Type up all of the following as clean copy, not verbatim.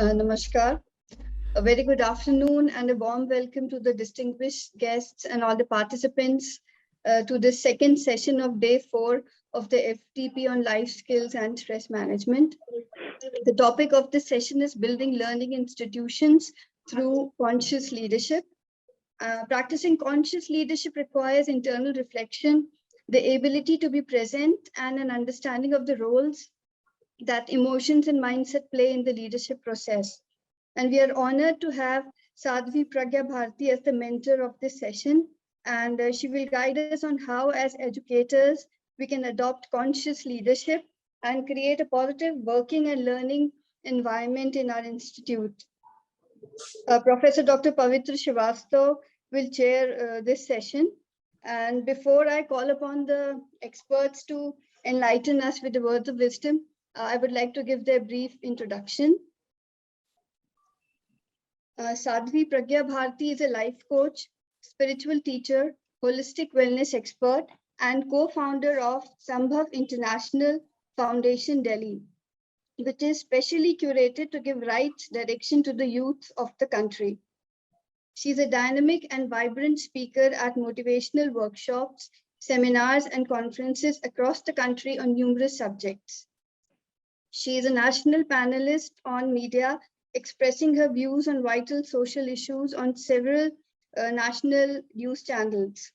Namaskar. A very good afternoon and a warm welcome to the distinguished guests and all the participants to the second session of day 4 of the FDP on life skills and stress management. The topic of this session is building learning institutions through conscious leadership. Practicing conscious leadership requires internal reflection, the ability to be present, and an understanding of the roles that emotions and mindset play in the leadership process. And we are honored to have Sadhvi Pragya Bharti as the mentor of this session. And she will guide us on how, as educators, we can adopt conscious leadership and create a positive working and learning environment in our institute. Professor Dr. Pavitra Srivastav will chair this session. And before I call upon the experts to enlighten us with the words of wisdom, I would like to give their brief introduction. Sadhvi Pragya Bharti is a life coach, spiritual teacher, holistic wellness expert, and co-founder of Sambhav International Foundation, Delhi, which is specially curated to give right direction to the youth of the country. She's a dynamic and vibrant speaker at motivational workshops, seminars, and conferences across the country on numerous subjects. She is a national panelist on media, expressing her views on vital social issues on several national news channels.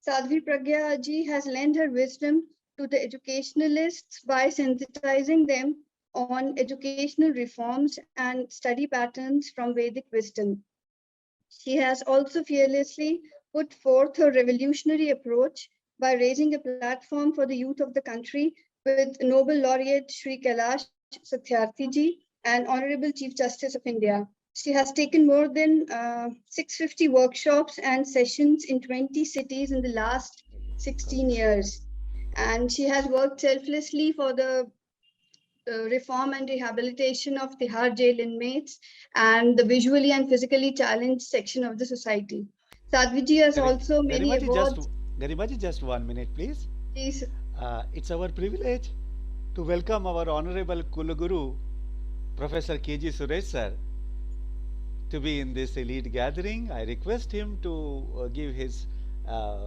Sadhvi Pragya ji has lent her wisdom to the educationalists by synthesizing them on educational reforms and study patterns from Vedic wisdom. She has also fearlessly put forth her revolutionary approach by raising a platform for the youth of the country with Nobel laureate Shri Kailash Satyarthi ji and Honorable Chief Justice of India. She has taken more than 650 workshops and sessions in 20 cities in the last 16 years. And she has worked selflessly for the reform and rehabilitation of Tihar jail inmates and the visually and physically challenged section of the society. Sadhvi ji has also many awards. Garimaji, just 1 minute, please. Please. It's our privilege to welcome our Honorable Kulaguru, Professor K.G. Suresh sir, to be in this elite gathering. I request him to give his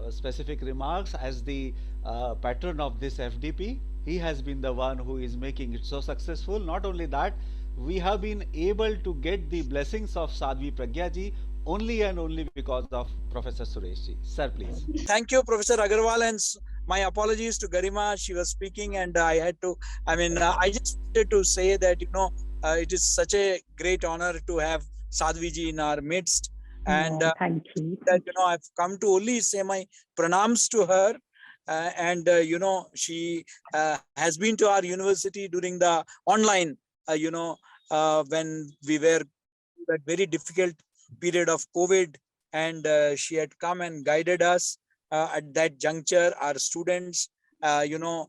specific remarks as the patron of this FDP. He has been the one who is making it so successful. Not only that, we have been able to get the blessings of Sadhvi Pragya ji only and only because of Professor Suresh ji. Sir, please. Thank you, Professor Agarwal, and my apologies to Garima. She was speaking and I had to, I just wanted to say that, it is such a great honor to have Sadhvi ji in our midst. And thank you. That, I've come to only say my pranams to her. She has been to our university during the online, when we were that very difficult period of COVID, and she had come and guided us at that juncture, our students,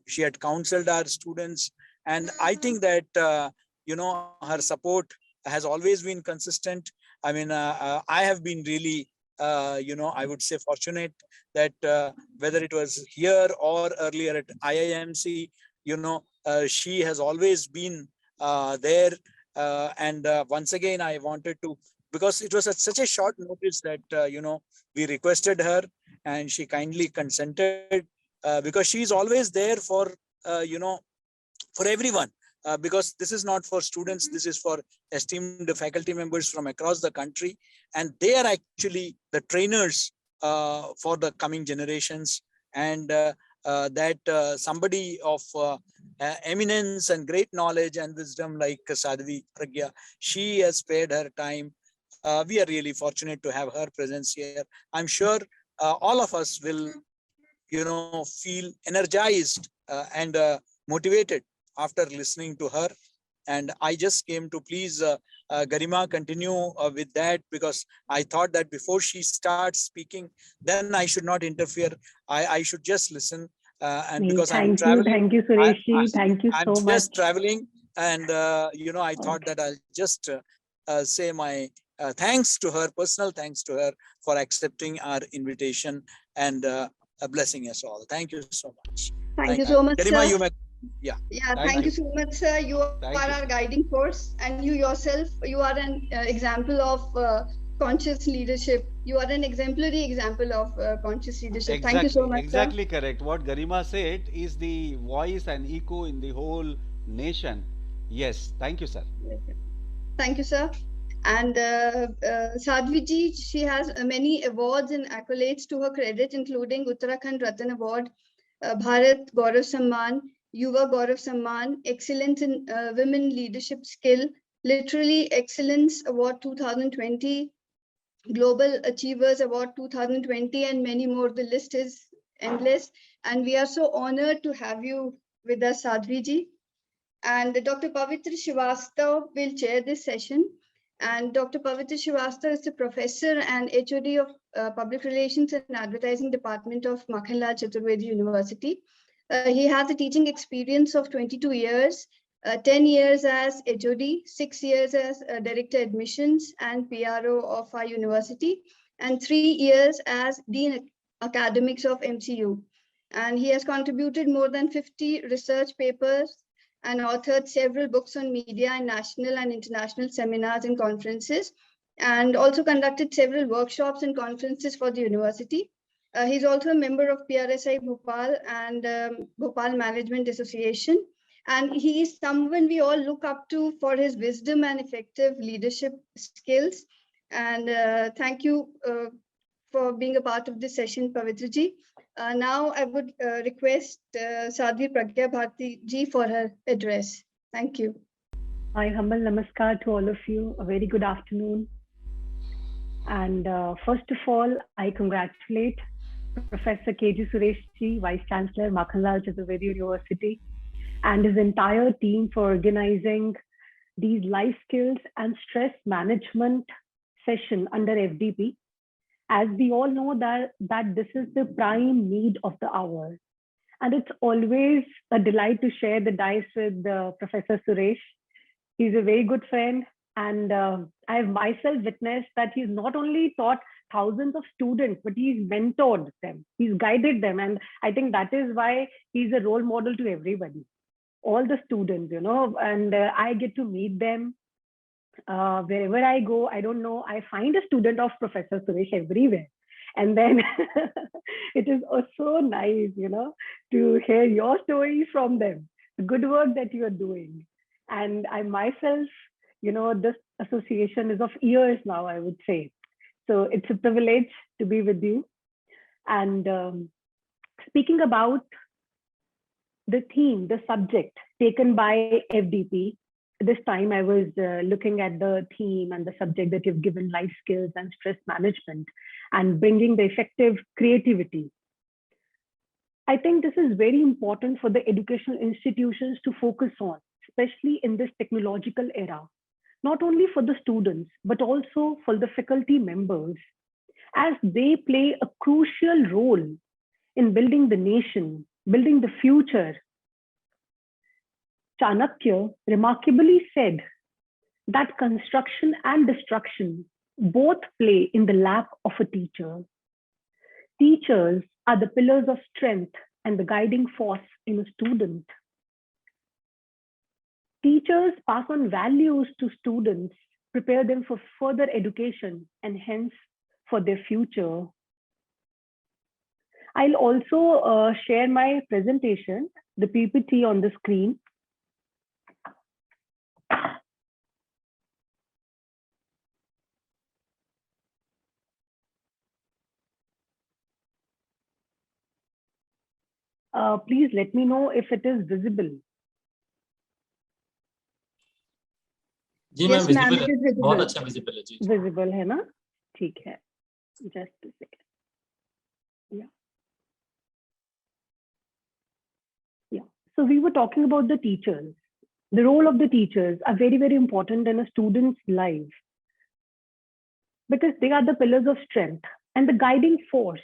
she had counseled our students. And I think that, her support has always been consistent. I have been really, I would say fortunate that whether it was here or earlier at IIMC, she has always been there. Once again, I wanted to, because it was at such a short notice that, we requested her and she kindly consented because she is always there for, for everyone. Because this is not for students, this is for esteemed faculty members from across the country. And they are actually the trainers for the coming generations. And that somebody of eminence and great knowledge and wisdom like Sadhvi Pragya, she has spared her time. We are really fortunate to have her presence here. I'm sure all of us will, feel energized and motivated after listening to her. And I just came to please Garima continue with that, because I thought that before she starts speaking, then I should not interfere. I should just listen. And because I'm traveling. Thank you, Suresh. Thank you so much. I'm just traveling, and I thought that I'll just say my thanks to her, personal thanks to her for accepting our invitation and blessing us all. Thank you so much. Thank you so much, Garima, sir. you may Yeah. Yeah, Thank thank you. you so much, sir. You are Thank you, our sir. guiding force, and you yourself, you are an example of conscious leadership. You are an exemplary example of conscious leadership. Thank you so Exactly, much, sir. exactly correct. What Garima said is the voice and echo in the whole nation. Yes, thank you, sir. Yes, sir. Thank you, sir. And Sadhvi ji, she has many awards and accolades to her credit, including Uttarakhand Ratan Award, Bharat Gaurav Samman, Yuva Gaurav Samman, Excellence in Women Leadership Skill, Literally Excellence Award 2020, Global Achievers Award 2020, and many more. The list is endless. And we are so honored to have you with us, Sadhvi ji. And Dr. Pavitra Srivastava will chair this session. And Dr. Pavitra Srivastava is the professor and HOD of Public Relations and Advertising Department of Makhanlal Chaturvedi University. He has a teaching experience of 22 years, 10 years as HOD, 6 years as Director Admissions and PRO of our university, and 3 years as Dean Academics of MCU. And he has contributed more than 50 research papers and authored several books on media and national and international seminars and conferences, and also conducted several workshops and conferences for the university. He's also a member of PRSI Bhopal and Bhopal Management Association. And he is someone we all look up to for his wisdom and effective leadership skills. And thank you for being a part of this session, Pavitra ji. Now I would request Sadhvi Pragya Bharti ji for her address. Thank you. My humble namaskar to all of you. A very good afternoon. And first of all, I congratulate Professor KG Suresh ji, Vice Chancellor, Makhanlal Chaturvedi University, and his entire team for organizing these life skills and stress management session under FDP. As we all know that this is the prime need of the hour. And it's always a delight to share the dice with Professor Suresh. He's a very good friend. And I have myself witnessed that he's not only taught thousands of students, but he's mentored them. He's guided them. And I think that is why he's a role model to everybody, all the students, and I get to meet them. Wherever I go, I don't know, I find a student of Professor Suresh everywhere. And then it is so nice, to hear your stories from them, the good work that you are doing. And I myself, this association is of years now, I would say. So it's a privilege to be with you. And speaking about the theme, the subject taken by FDP, this time I was looking at the theme and the subject that you've given, life skills and stress management and bringing the effective creativity. I think this is very important for the educational institutions to focus on, especially in this technological era, not only for the students, but also for the faculty members, as they play a crucial role in building the nation, building the future. Chanakya remarkably said that construction and destruction both play in the lap of a teacher. Teachers are the pillars of strength and the guiding force in a student. Teachers pass on values to students, prepare them for further education and hence for their future. I'll also share my presentation, the PPT on the screen. Please let me know if it is visible. जी ma'am, Yes, ma'am, visible it है, is visible. बहुत अच्छा visible है जी। Visible है ना? ठीक है, just a second. Yeah. So we were talking about the teachers. The role of the teachers are very, very important in a student's life because they are the pillars of strength and the guiding force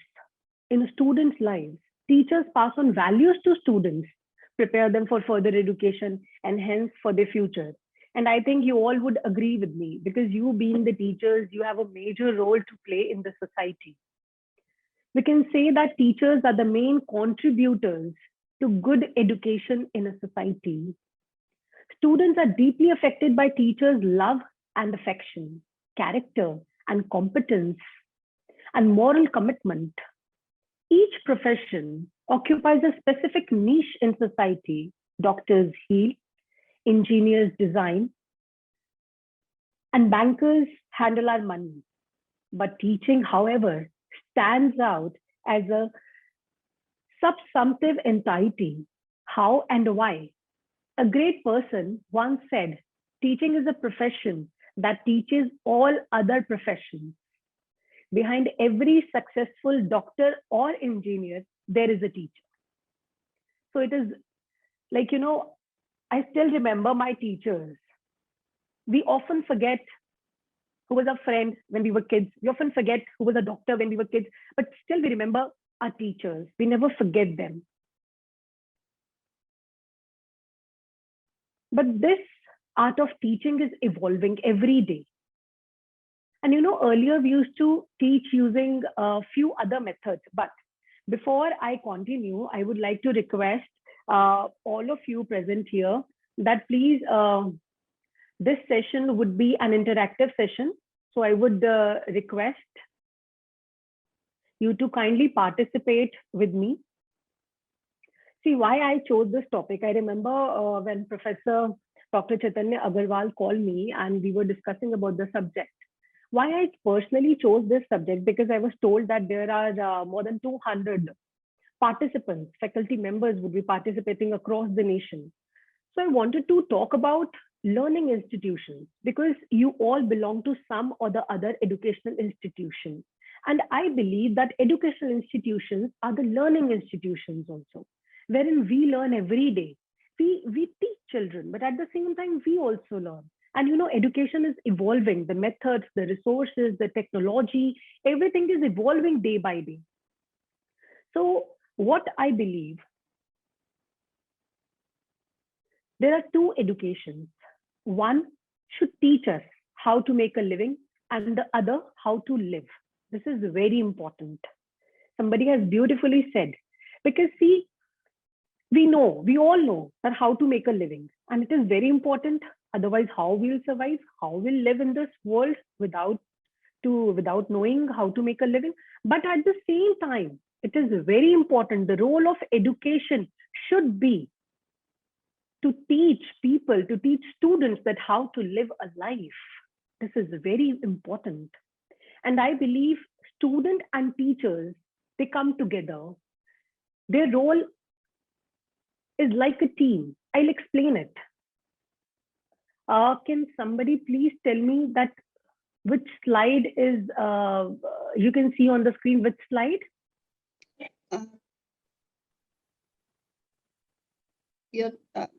in a student's life. Teachers pass on values to students, prepare them for further education and hence for their future. And I think you all would agree with me because you being the teachers, you have a major role to play in the society. We can say that teachers are the main contributors to good education in a society. Students are deeply affected by teachers' love and affection, character and competence, and moral commitment. Each profession occupies a specific niche in society. Doctors heal, engineers design, and bankers handle our money. But teaching, however, stands out as a substantive entity. How and why? A great person once said, teaching is a profession that teaches all other professions. Behind every successful doctor or engineer, there is a teacher. So it is like, I still remember my teachers. We often forget who was our friend when we were kids. We often forget who was a doctor when we were kids, but still we remember our teachers. We never forget them. But this art of teaching is evolving every day. And earlier we used to teach using a few other methods. But before I continue, I would like to request all of you present here that please, this session would be an interactive session. So I would request you to kindly participate with me. See, why I chose this topic. I remember when Professor Dr. Chaitanya Agarwal called me and we were discussing about the subject. Why I personally chose this subject, because I was told that there are more than 200 participants, faculty members would be participating across the nation. So I wanted to talk about learning institutions, because you all belong to some or the other educational institution. And I believe that educational institutions are the learning institutions also, wherein we learn every day. We teach children, but at the same time, we also learn. And education is evolving, the methods, the resources, the technology, everything is evolving day by day. So what I believe, there are two educations. One should teach us how to make a living, and the other how to live. This is very important. Somebody has beautifully said, because see, we all know that how to make a living, and it is very important. Otherwise, how we'll survive, how we'll live in this world without knowing how to make a living. But at the same time, it is very important. The role of education should be to teach people, to teach students that how to live a life. This is very important. And I believe student and teachers, they come together. Their role is like a team. I'll explain it. Can somebody please tell me that which slide is, you can see on the screen, which slide?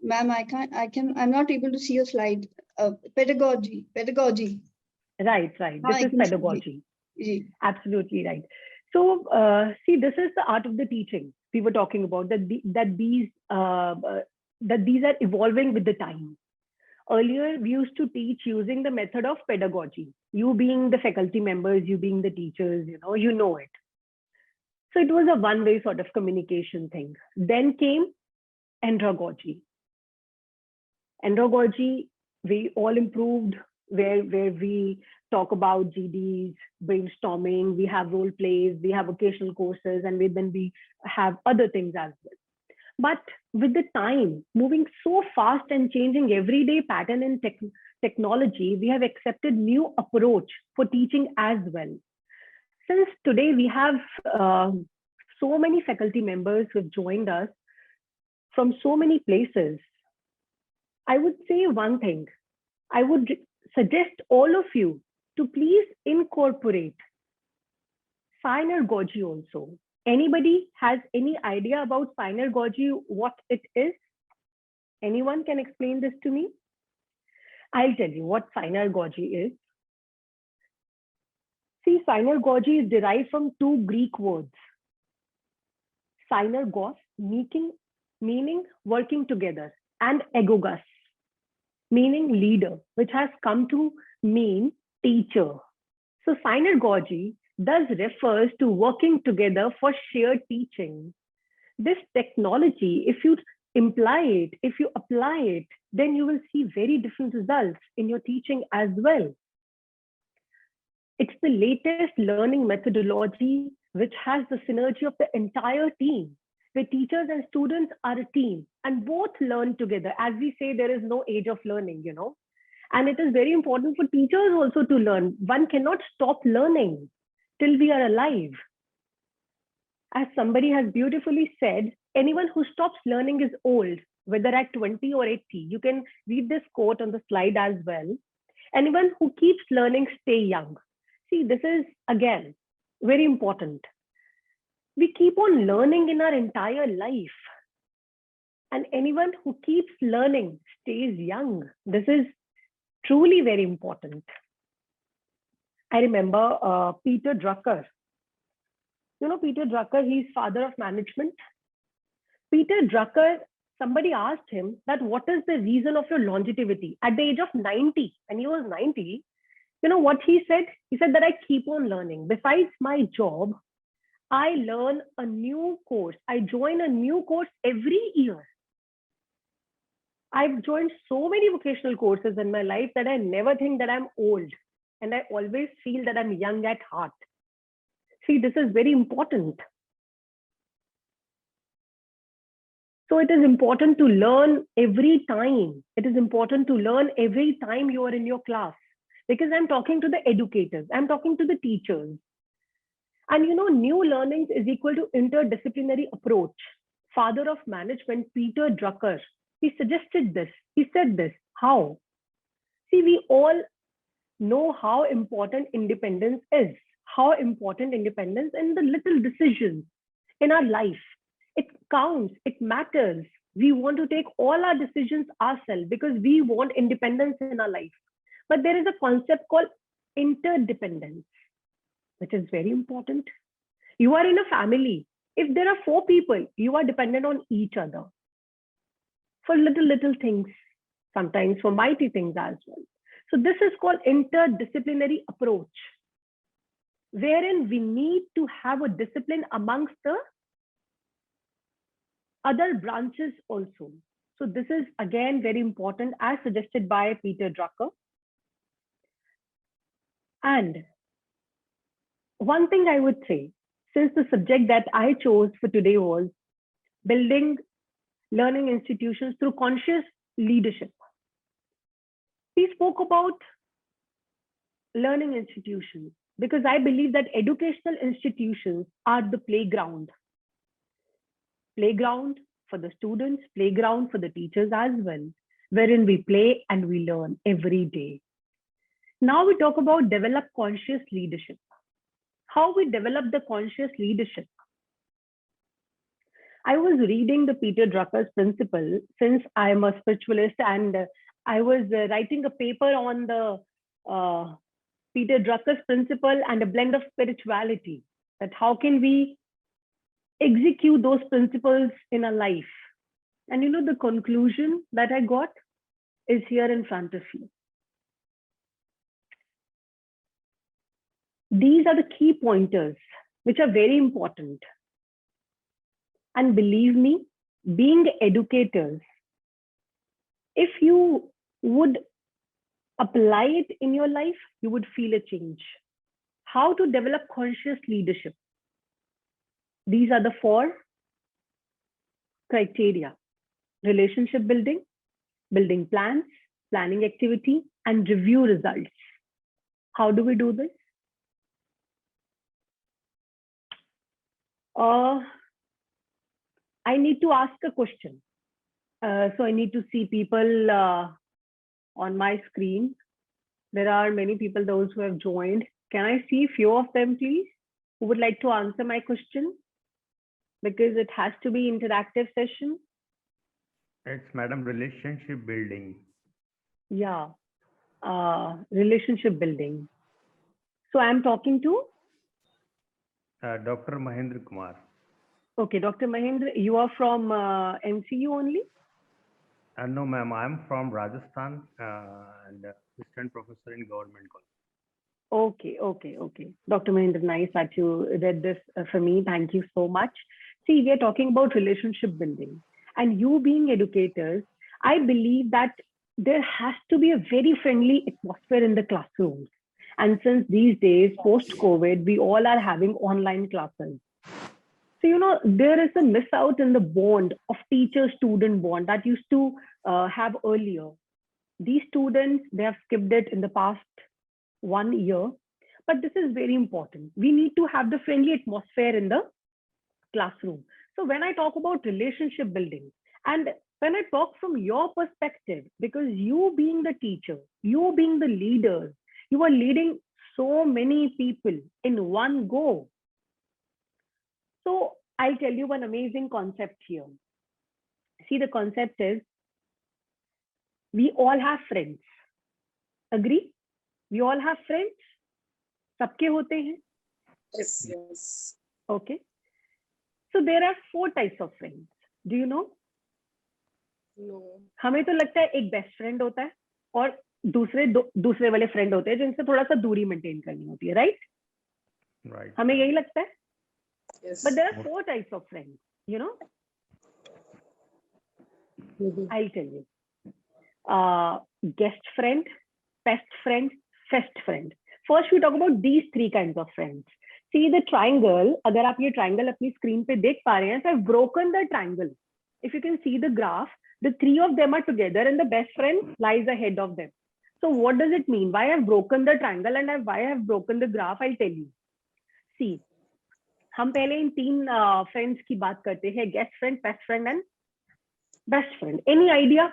Ma'am, I'm not able to see your slide. Pedagogy. Right. This is pedagogy. Absolutely right. So see, this is the art of the teaching we were talking about, that these are evolving with the time. Earlier, we used to teach using the method of pedagogy. You being the faculty members, you being the teachers, you know it. So it was a one-way sort of communication thing. Then came andragogy. Andragogy, we all improved, where we talk about GDs, brainstorming, we have role plays, we have occasional courses, and then we have other things as well. But with the time moving so fast and changing everyday pattern in technology, we have accepted new approach for teaching as well. Since today we have so many faculty members who have joined us from so many places, I would say one thing. I would suggest all of you to please incorporate synergogy also. Anybody has any idea about synergogy, what it is? Anyone can explain this to me? I'll tell you what synergogy is. See, synergogy is derived from two Greek words. Synergos, meaning working together, and egogos, meaning leader, which has come to mean teacher. So synergogy thus refers to working together for shared teaching. this technology, if you apply it, then you will see very different results in your teaching as well. It's the latest learning methodology which has the synergy of the entire team, where teachers and students are a team and both learn together. As we say, there is no age of learning, and it is very important for teachers also to learn. One cannot stop learning till we are alive. As somebody has beautifully said, anyone who stops learning is old, whether at 20 or 80. You can read this quote on the slide as well. Anyone who keeps learning, stay young. See, this is, again, very important. We keep on learning in our entire life. And anyone who keeps learning stays young. This is truly very important. I remember Peter Drucker. Peter Drucker, he's father of management. Peter Drucker, somebody asked him that what is the reason of your longevity at the age of 90? And he was 90. What he said? He said that I keep on learning. Besides my job, I learn a new course. I join a new course every year. I've joined so many vocational courses in my life that I never think that I'm old. And I always feel that I'm young at heart. See, this is very important. So it is important to learn every time. It is important to learn every time you are in your class, because I'm talking to the educators, I'm talking to the teachers. And new learnings is equal to interdisciplinary approach. Father of management, Peter Drucker, he suggested this. He said this. How? See, we all know how important independence is, how important independence in the little decisions in our life. It counts, it matters. We want to take all our decisions ourselves because we want independence in our life. But there is a concept called interdependence, which is very important. You are in a family. If there are 4 people, you are dependent on each other for little things, sometimes for mighty things as well. So this is called interdisciplinary approach, wherein we need to have a discipline amongst the other branches also. So this is again very important, as suggested by Peter Drucker. And one thing I would say, since the subject that I chose for today was building learning institutions through conscious leadership. We spoke about learning institutions because I believe that educational institutions are the playground. Playground for the students, playground for the teachers as well, wherein we play and we learn every day. Now we talk about develop conscious leadership. How we develop the conscious leadership. I was reading the Peter Drucker's principle since I am a spiritualist, and I was writing a paper on the Peter Drucker's principle and a blend of spirituality, that how can we execute those principles in our life. And the conclusion that I got is here in front of you. These are the key pointers which are very important. And believe me, being educators, if you would apply it in your life, you would feel a change. How to develop conscious leadership? These are the 4 criteria: relationship building, building plans, planning activity, and review results. How do we do this? I need to ask a question. So I need to see people on my screen. There are many people, those who have joined. Can I see a few of them, please, who would like to answer my question? Because it has to be interactive session. It's Madam relationship building. Yeah, relationship building. So I'm talking to? Dr. Mahendra Kumar. Okay, Dr. Mahendra, you are from MCU only? No, ma'am, I'm from Rajasthan and assistant professor in government college. Okay. Dr. Mahendra, nice that you read this for me. Thank you so much. See, we are talking about relationship building, and you being educators, I believe that there has to be a very friendly atmosphere in the classrooms. And since these days, post-COVID, we all are having online classes. So, you know, there is a miss out in the bond of teacher-student bond that used to have earlier. These students, they have skipped it in the past 1 year, but this is very important. We need to have the friendly atmosphere in the classroom. So when I talk about relationship building, and when I talk from your perspective, because you being the teacher, you being the leaders, you are leading so many people in one go. So I'll tell you one amazing concept here. See, the concept is we all have friends. Agree? We all have friends. सबके होते हैं. Yes, yes. Okay. So there are 4 types of friends. Do you know? No. हमें तो लगता है एक best friend होता है और दूसरे वाले फ्रेंड होते हैं जिनसे थोड़ा सा दूरी मेंटेन करनी होती है, राइट? Right. हमें यही लगता है. Yes. But there are 4 types of friends, you know. I'll tell you. Guest friend, best friend, fest friend. First, we talk about these 3 kinds of friends. See the triangle. अगर आप ये triangle अपनी screen पे देख पा रहे हैं, so I've broken the triangle. If you can see the graph, the 3 of them are together and the best friend lies ahead of them. So what does it mean? Why I've broken the triangle and why I've broken the graph, I'll tell you. See, हम पहले इन 3 friends की बात करते हैं, guest friend, best friend and best friend. Any idea?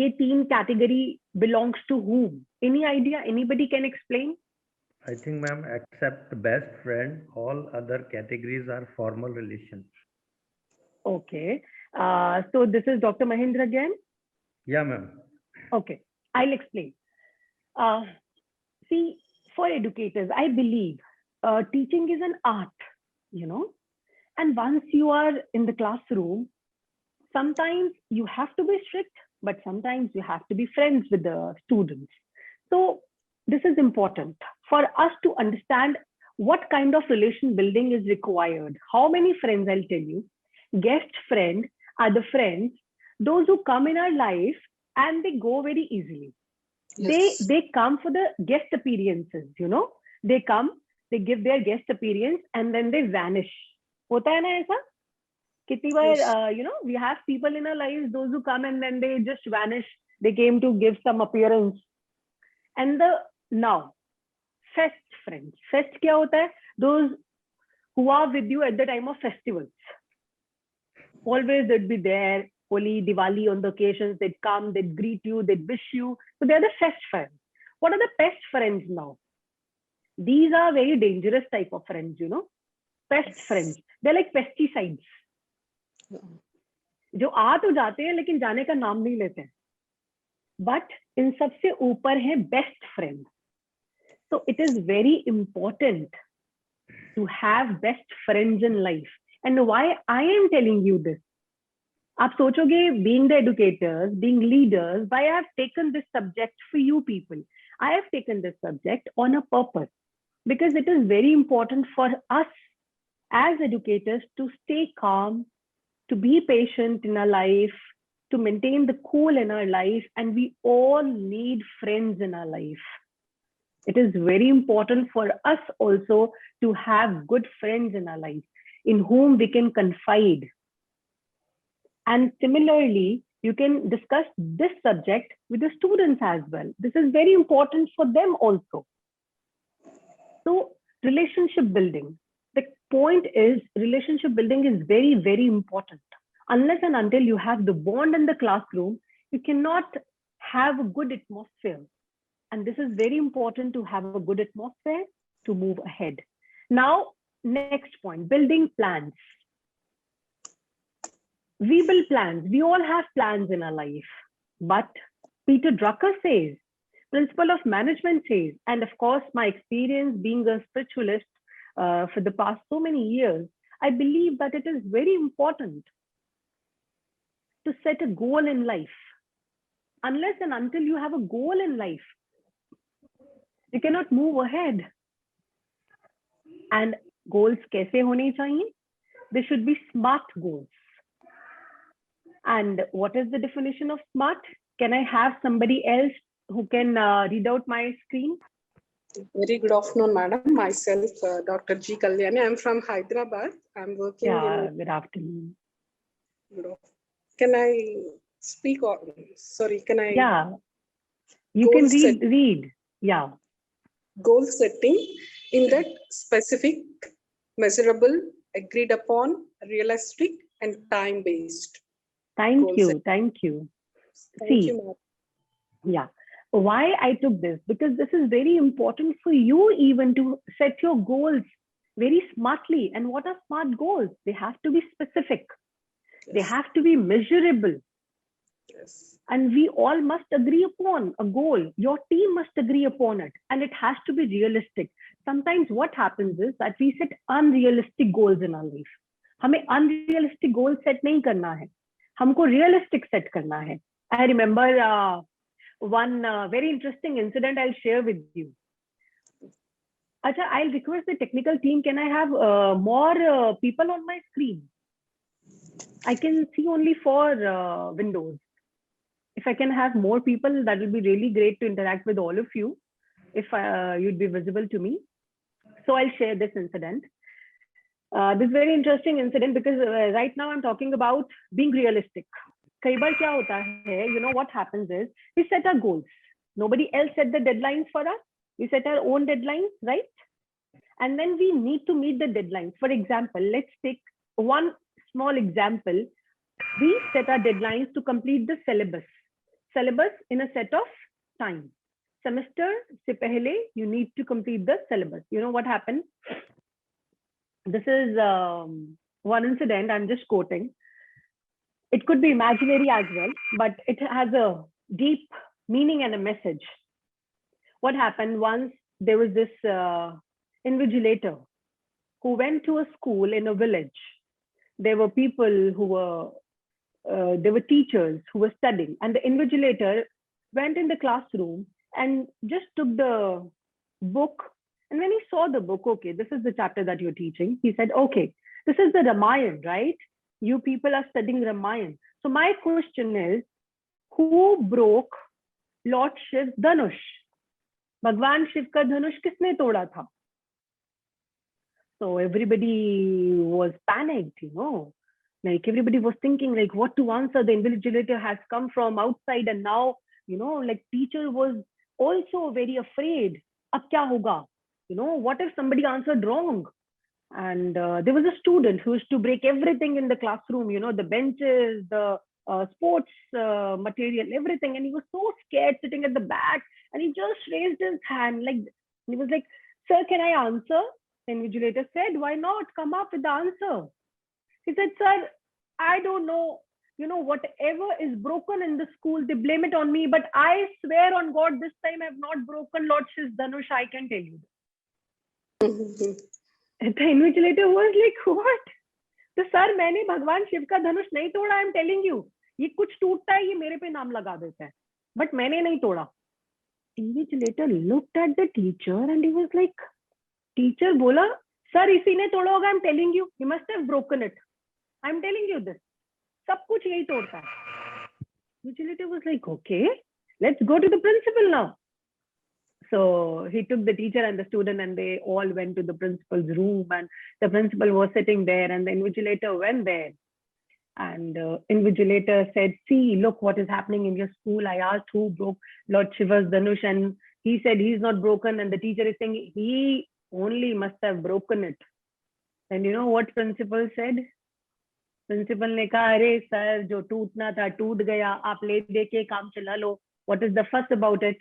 ये 3 category belongs to whom? Any idea? Anybody can explain? I think, ma'am, except best friend, all other categories are formal relations. Okay. So this is Dr. Mahendra again. Yeah, ma'am. Okay, I'll explain. See, for educators, I believe teaching is an art, you know, and once you are in the classroom, sometimes you have to be strict, but sometimes you have to be friends with the students. So this is important for us to understand what kind of relation building is required. How many friends, I'll tell you. Guest friend are the friends, those who come in our life and they go very easily. Yes. They come for the guest appearances, you know. They come, they give their guest appearance and then they vanish. होता है ना ऐसा? कितनी बार, you know, we have people in our lives, those who come and then they just vanish. They came to give some appearance. And now, fest friends. Fest क्या होता है? Those who are with you at the time of festivals. Always they'd be there. Holi, Diwali, on the occasions, they'd come, they'd greet you, they'd wish you. So they're the fest friends. What are the pest friends now? These are very dangerous type of friends, you know. Pest friends. They're like pesticides. जो आ तो जाते हैं लेकिन जाने का नाम नहीं लेते हैं. But इन सबसे ऊपर है best friend. So it is very important to have best friends in life. And why I am telling you this? आप सोचोगे, being the educators, being leaders, why I have taken this subject for you people? I have taken this subject on a purpose because it is very important for us as educators to stay calm, to be patient in our life, to maintain the cool in our life, and we all need friends in our life. It is very important for us also to have good friends in our life in whom we can confide. And similarly, you can discuss this subject with the students as well. This is very important for them also. So relationship building. The point is relationship building is very, very important. Unless and until you have the bond in the classroom, you cannot have a good atmosphere. And this is very important to have a good atmosphere to move ahead. Now, next point, building plans. We build plans. We all have plans in our life. But Peter Drucker says, principle of management says, and of course, my experience being a spiritualist for the past so many years, I believe that it is very important to set a goal in life. Unless and until you have a goal in life, you cannot move ahead. And goals कैसे होने चाहिए? They should be SMART goals. And what is the definition of SMART? Can I have somebody else who can read out my screen? Very good afternoon, madam. Myself, Dr. G. Kalyani. I'm from Hyderabad. I'm working Yeah, in. good afternoon. Can I speak or sorry? Can I? Yeah, you Goal can set- read. Yeah. Goal setting in that specific, measurable, agreed upon, realistic, and time based. Thank Goal you. set. Thank you. Thank See. you, ma'am. Yeah. Why I took this? Because this is very important for you even to set your goals very smartly. And what are SMART goals? They have to be specific. They Yes. have to be measurable. Yes. And we all must agree upon a goal. Your team must agree upon it. And it has to be realistic. Sometimes what happens is that we set unrealistic goals in our life. हमें unrealistic goal set नहीं करना है. हमको realistic set करना है. I remember one very interesting incident I'll share with you. Acha, I'll request the technical team. Can I have more people on my screen? I can see only 4 windows. If I can have more people, that will be really great to interact with all of you. If you'd be visible to me. So I'll share this incident. This very interesting incident because right now I'm talking about being realistic. कई बार क्या होता है, you know what happens is we set our goals. Nobody else set the deadlines for us. We set our own deadlines, right? And then we need to meet the deadlines. For example, let's take one small example. We set our deadlines to complete the syllabus in a set of time. Semester se pehle, you need to complete the syllabus. You know what happened? This is one incident I'm just quoting. It could be imaginary as well, but it has a deep meaning and a message. What happened once, there was this invigilator who went to a school in a village. There were people who were, there were teachers who were studying, and the invigilator went in the classroom and just took the book. And when he saw the book, okay, this is the chapter that you're teaching. He said, okay, this is the Ramayana, right? You people are studying Ramayana. So my question is, who broke Lord Shiv's Dhanush? Bhagwan Shiv ka Dhanush kisne toda tha? So everybody was panicked, you know. Like everybody was thinking like what to answer. The invigilator has come from outside and now, you know, like teacher was also very afraid. Ab kya hoga? You know, what if somebody answered wrong? And there was a student who used to break everything in the classroom, you know, the benches, the sports material, everything. And he was so scared sitting at the back and he just raised his hand. Like he was like, sir, can I answer? The invigilator said, why not? Come up with the answer. He said, sir, I don't know. You know, whatever is broken in the school, they blame it on me. But I swear on God, this time I have not broken Lord Shiv's Dhanush, I can tell you. The invigilator was like, what? तो sir मैंने भगवान शिव का धनुष नहीं तोड़ा, I am telling you. ये कुछ टूटता है, ये मेरे पे नाम लगा देता है, बट मैंने नहीं तोड़ा. Invigilator looked at the teacher and he was like, teacher बोला, सर इसी ने तोड़ा होगा, I am telling you, he must have broken it. I am telling you this. सब कुछ यही तोड़ता है. Invigilator was like, okay, let's go to the principal now. So he took the teacher and the student and they all went to the principal's room, and the principal was sitting there and the invigilator went there. And invigilator said, see, look what is happening in your school. I asked who broke Lord Shiva's Dhanush and he said he's not broken. And the teacher is saying he only must have broken it. And you know what principal said? Principal ने कहा, अरे sir जो टूटना था टूट गया, आप ले दे के काम चला लो. What is the fuss about it?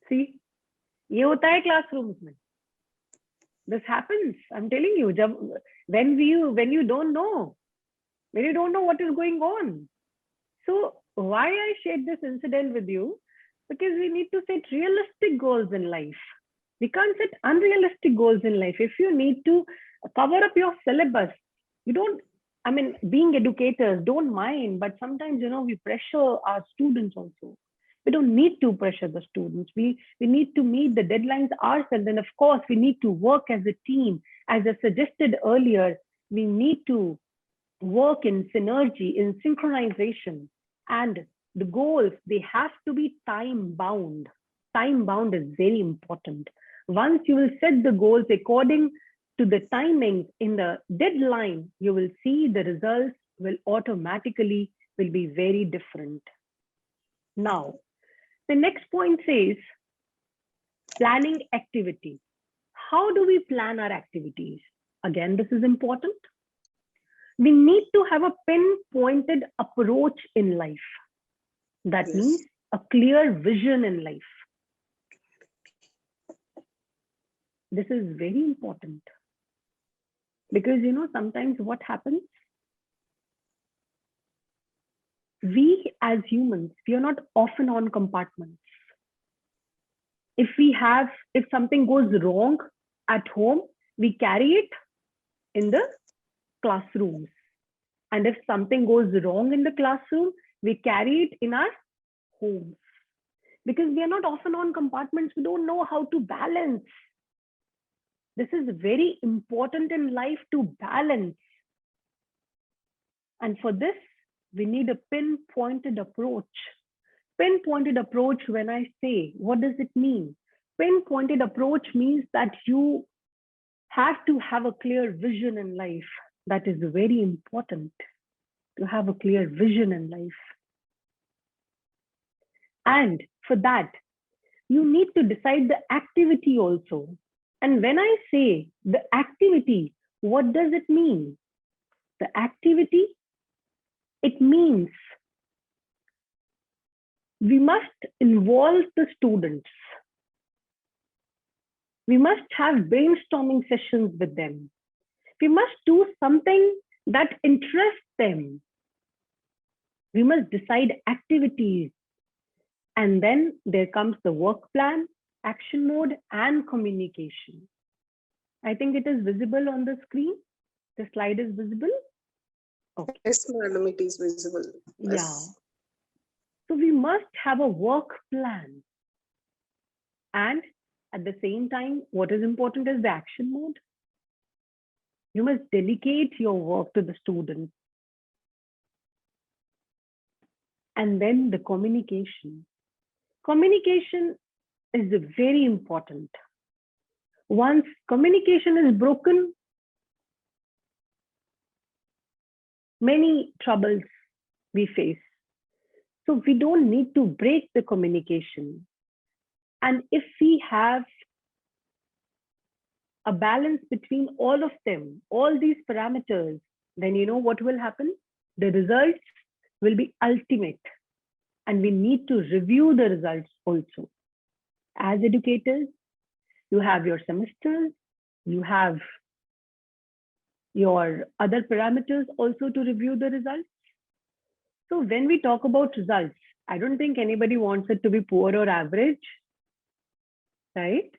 See, ये होता है classrooms में. This happens. I'm telling you. When you don't know what is going on. So why I shared this incident with you? Because we need to set realistic goals in life. We can't set unrealistic goals in life. If you need to cover up your syllabus, you don't. I mean, being educators don't mind, but sometimes we pressure our students also. We don't need to pressure the students. We need to meet the deadlines ourselves. And of course, we need to work as a team. as I suggested earlier, we need to work in synergy, in synchronization, and the goals, they have to be time bound. Time bound is very important. Once you will set the goals according to the timings in the deadline, you will see the results will automatically will be very different. Now, the next point says planning activity. How do we plan our activities? Again, this is important. We need to have a pinpointed approach in life. That means a clear vision in life. This is very important because, you know, sometimes what happens, we as humans, we are not often on compartments. If something goes wrong at home, we carry it in the classrooms. And if something goes wrong in the classroom, we carry it in our homes. Because we are not often on compartments, we don't know how to balance. This is very important in life, to balance. And for this, we need a pinpointed approach. Pinpointed approach, when I say, what does it mean? Pinpointed approach means that you have to have a clear vision in life. That is very important, to have a clear vision in life. And for that, you need to decide the activity also. And when I say the activity, what does it mean? The activity, it means we must involve the students. We must have brainstorming sessions with them. We must do something that interests them. We must decide activities. And then there comes the work plan, action mode, and communication. I think it is visible on the screen. The slide is visible. Okay. Yes, madam, it is visible. Yeah. Yes. So we must have a work plan. And at the same time, what is important is the action mode. You must delegate your work to the student. And then the communication. Communication is very important. Once communication is broken, many troubles we face. So we don't need to break the communication. And if we have a balance between all of them, all these parameters, then you know what will happen? The results will be ultimate. And we need to review the results also. As educators, you have your semesters, you have your other parameters also to review the results. So when we talk about results, I don't think anybody wants it to be poor or average, right?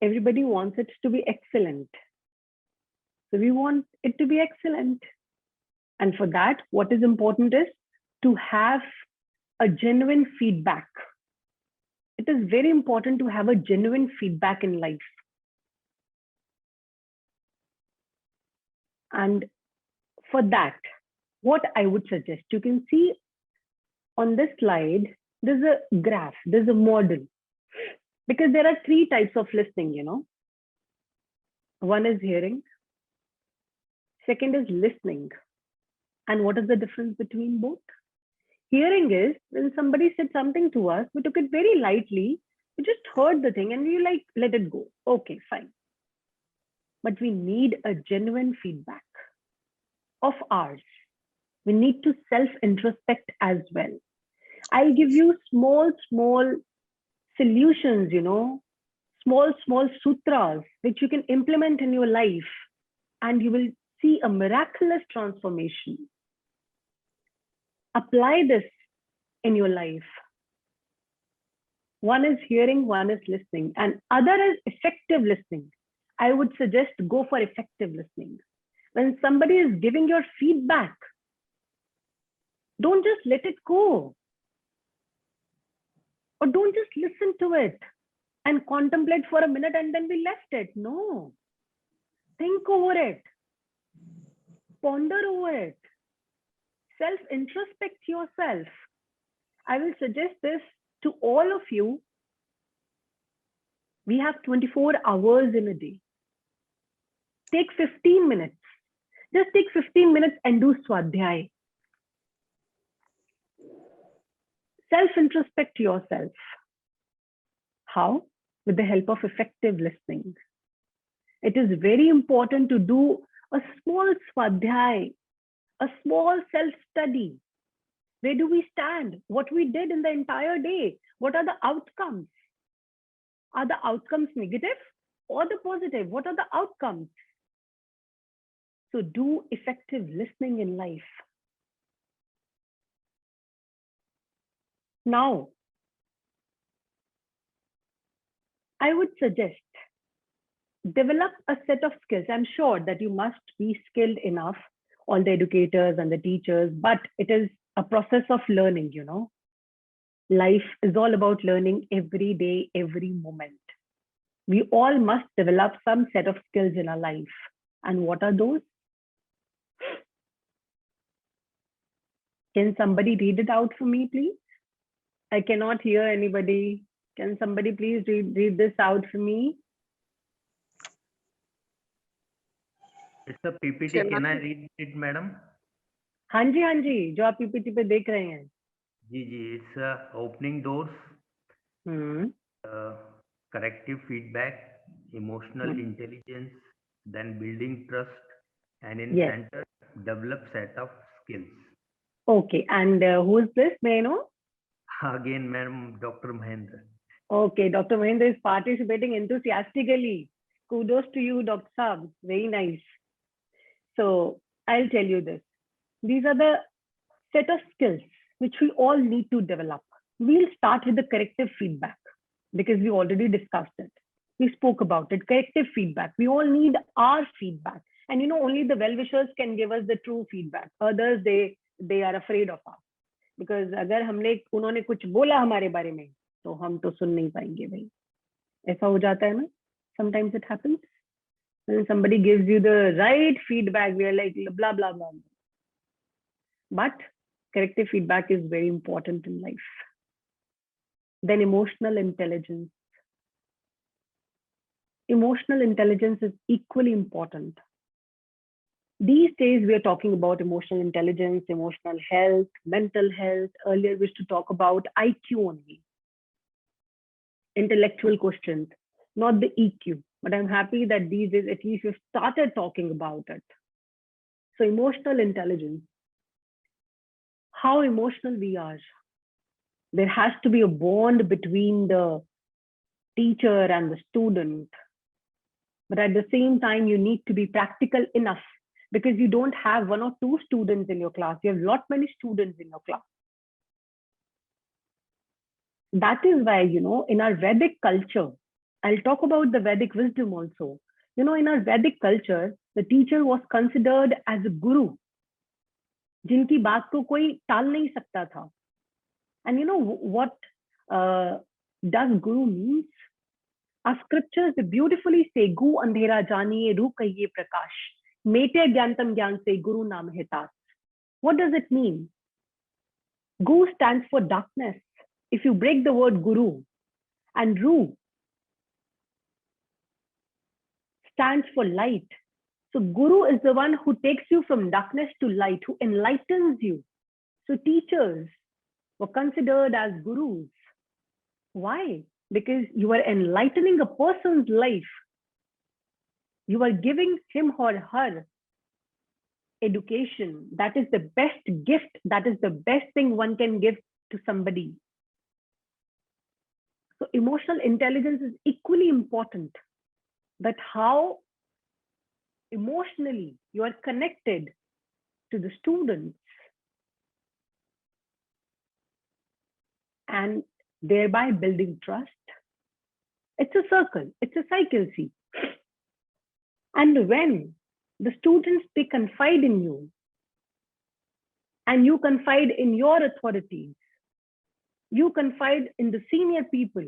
Everybody wants it to be excellent. So we want it to be excellent. And for that, what is important is to have a genuine feedback. It is very important to have a genuine feedback in life. And for that, what I would suggest, you can see on this slide, there's a graph, there's a model. Because there are three types of listening, you know. One is hearing. Second is listening. And what is the difference between both? Hearing is when somebody said something to us, we took it very lightly. We just heard the thing and we like, let it go. Okay, fine. But we need a genuine feedback of ours. We need to self-introspect as well. I'll give you small solutions, you know, small sutras, which you can implement in your life, and you will see a miraculous transformation. Apply this in your life. One is hearing, one is listening, and other is effective listening. I would suggest go for effective listening. When somebody is giving your feedback, don't just let it go. Or don't just listen to it and contemplate for a minute and then we left it. No. Think over it. Ponder over it. Self-introspect yourself. I will suggest this to all of you. We have 24 hours in a day. Take 15 minutes. Just take 15 minutes and do Swadhyay. Self-introspect yourself. How? With the help of effective listening. It is very important to do a small Swadhyay, a small self-study. Where do we stand? What we did in the entire day? What are the outcomes? Are the outcomes negative or the positive? What are the outcomes? So do effective listening in life. Now, I would suggest develop a set of skills. I'm sure that you must be skilled enough, all the educators and the teachers, but it is a process of learning, you know. Life is all about learning every day, every moment. We all must develop some set of skills in our life. And what are those? Can somebody read it out for me, please? I cannot hear anybody. Can somebody please read this out for me? It's a PPT. Can I read it, madam? हाँ जी, जो आप PPT पे देख रहे हैं. जी, it's opening doors, corrective feedback, emotional intelligence, then building trust, and in center, develop set of skills. Okay, and who is this? May I know? Again, ma'am, Dr. Mahendra. Okay, Dr. Mahendra is participating enthusiastically. Kudos to you, Dr. Saab. Very nice. So I'll tell you this. These are the set of skills which we all need to develop. We'll start with the corrective feedback because we already discussed it. We spoke about it, corrective feedback. We all need our feedback. And you know, only the well-wishers can give us the true feedback. Others, they are afraid of us. Because अगर उन्होंने कुछ बोला हमारे बारे में, तो हम तो सुन नहीं पाएंगे भाई. ऐसा हो जाता है ना? Sometimes it happens. When somebody gives you the right feedback, we are like blah, blah, blah. But corrective feedback is very important in life. Then emotional intelligence. Emotional intelligence is equally important. These days, we are talking about emotional intelligence, emotional health, mental health. Earlier, we used to talk about IQ only. Intellectual questions, not the EQ. But I'm happy that these days, at least we've started talking about it. So emotional intelligence. How emotional we are. There has to be a bond between the teacher and the student. But at the same time, you need to be practical enough because you don't have 1 or 2 students in your class. You have many students in your class. That is why, you know, in our Vedic culture, I'll talk about the Vedic wisdom also. You know, in our Vedic culture, the teacher was considered as a guru. जिनकी बात को कोई टाल नहीं सकता था. And you know what does guru means? Our scriptures they beautifully say, "Gu andhera janiye, ru kahiye prakash, mete gyantam gyan se guru naam hai taas." What does it mean? Gu stands for darkness. If you break the word guru, and ru stands for light. So guru is the one who takes you from darkness to light, who enlightens you. So teachers were considered as gurus. Why? Because you are enlightening a person's life. You are giving him or her education. That is the best gift. That is the best thing one can give to somebody. So emotional intelligence is equally important. That how emotionally you are connected to the students and thereby building trust. It's a circle, it's a cycle, see. And when the students, they confide in you and you confide in your authorities, You confide in the senior people,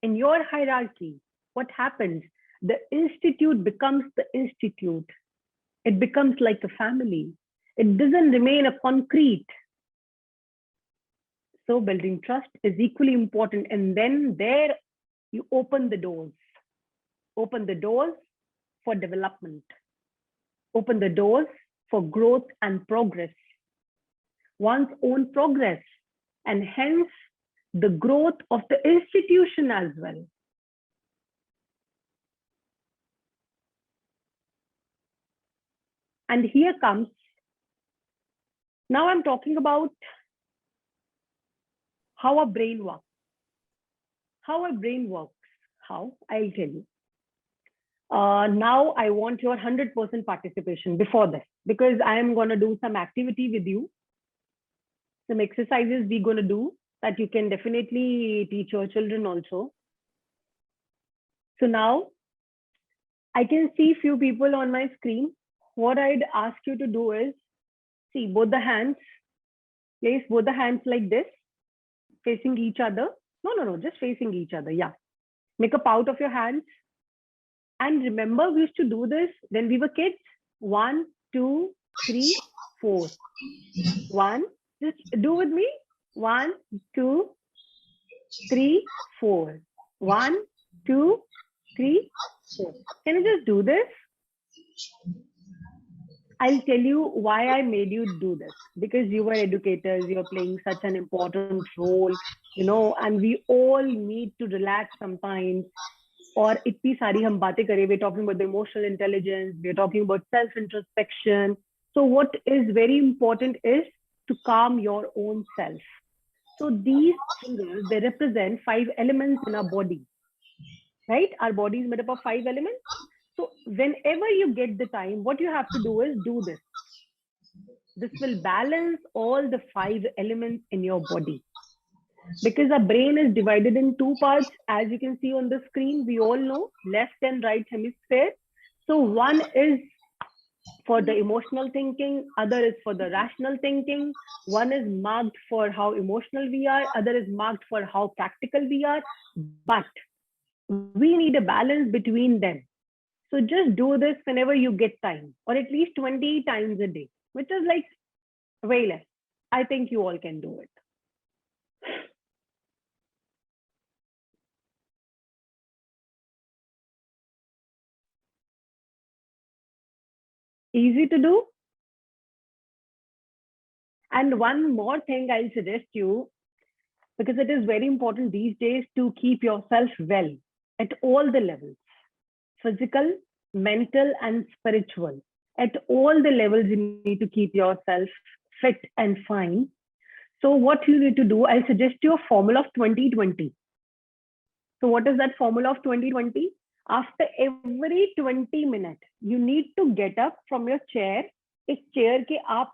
in your hierarchy. What happens? The institute becomes the institute. It becomes like a family. It doesn't remain a concrete. So building trust is equally important. And then there you open the doors. Open the doors for development. Open the doors for growth and progress. One's own progress, and hence the growth of the institution as well. And here comes, now I'm talking about how our brain works. How our brain works. How? I'll tell you. Now I want your 100% participation before this, because I am going to do some activity with you. Some exercises we're going to do that you can definitely teach your children also. So now I can see few people on my screen. What I'd ask you to do is, see both the hands, place both the hands like this, facing each other. No, just facing each other. Yeah. Make a pout of your hands. And remember, we used to do this when we were kids. 1, 2, 3, 4. 1, just do with me. 1, 2, 3, 4. 1, 2, 3, 4. Can you just do this? I'll tell you why I made you do this. Because you were educators, you're playing such an important role, and we all need to relax sometimes. Or itni sari hum baatein kare, we're talking about the emotional intelligence, we're talking about self-introspection. So what is very important is to calm your own self. So these fingers, they represent 5 elements in our body, right? Our body is made up of 5 elements. So whenever you get the time, what you have to do is do this. This will balance all the 5 elements in your body. Because our brain is divided in 2 parts, as you can see on the screen, we all know, left and right hemisphere. So one is for the emotional thinking, other is for the rational thinking. One is marked for how emotional we are, other is marked for how practical we are, but we need a balance between them. So just do this whenever you get time, or at least 20 times a day, which is like way less. I think you all can do it. Easy to do. And one more thing I'll suggest you, because it is very important these days to keep yourself well at all the levels, physical, mental, and spiritual. At all the levels, you need to keep yourself fit and fine. So what you need to do, I'll suggest you a formula of 20-20. So what is that formula of 20-20? After every 20 minutes, you need to get up from your chair. एक chair के आप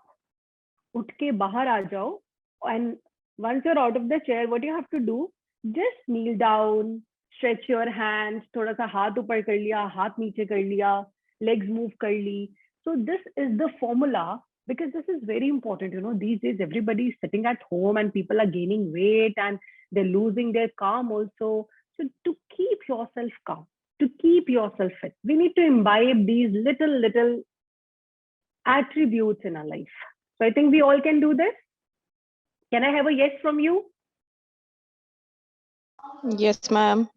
उठ के बाहर आ जाओ, and once you're out of the chair, what you have to do, just kneel down, stretch your hands, थोड़ा सा हाथ ऊपर कर लिया, हाथ नीचे कर लिया, legs move कर ली. So this is the formula, because this is very important. These days everybody is sitting at home and people are gaining weight and they're losing their calm also. So to keep yourself calm, to keep yourself fit, we need to imbibe these little attributes in our life. So I think we all can do this. Can I have a yes from you? Yes, ma'am.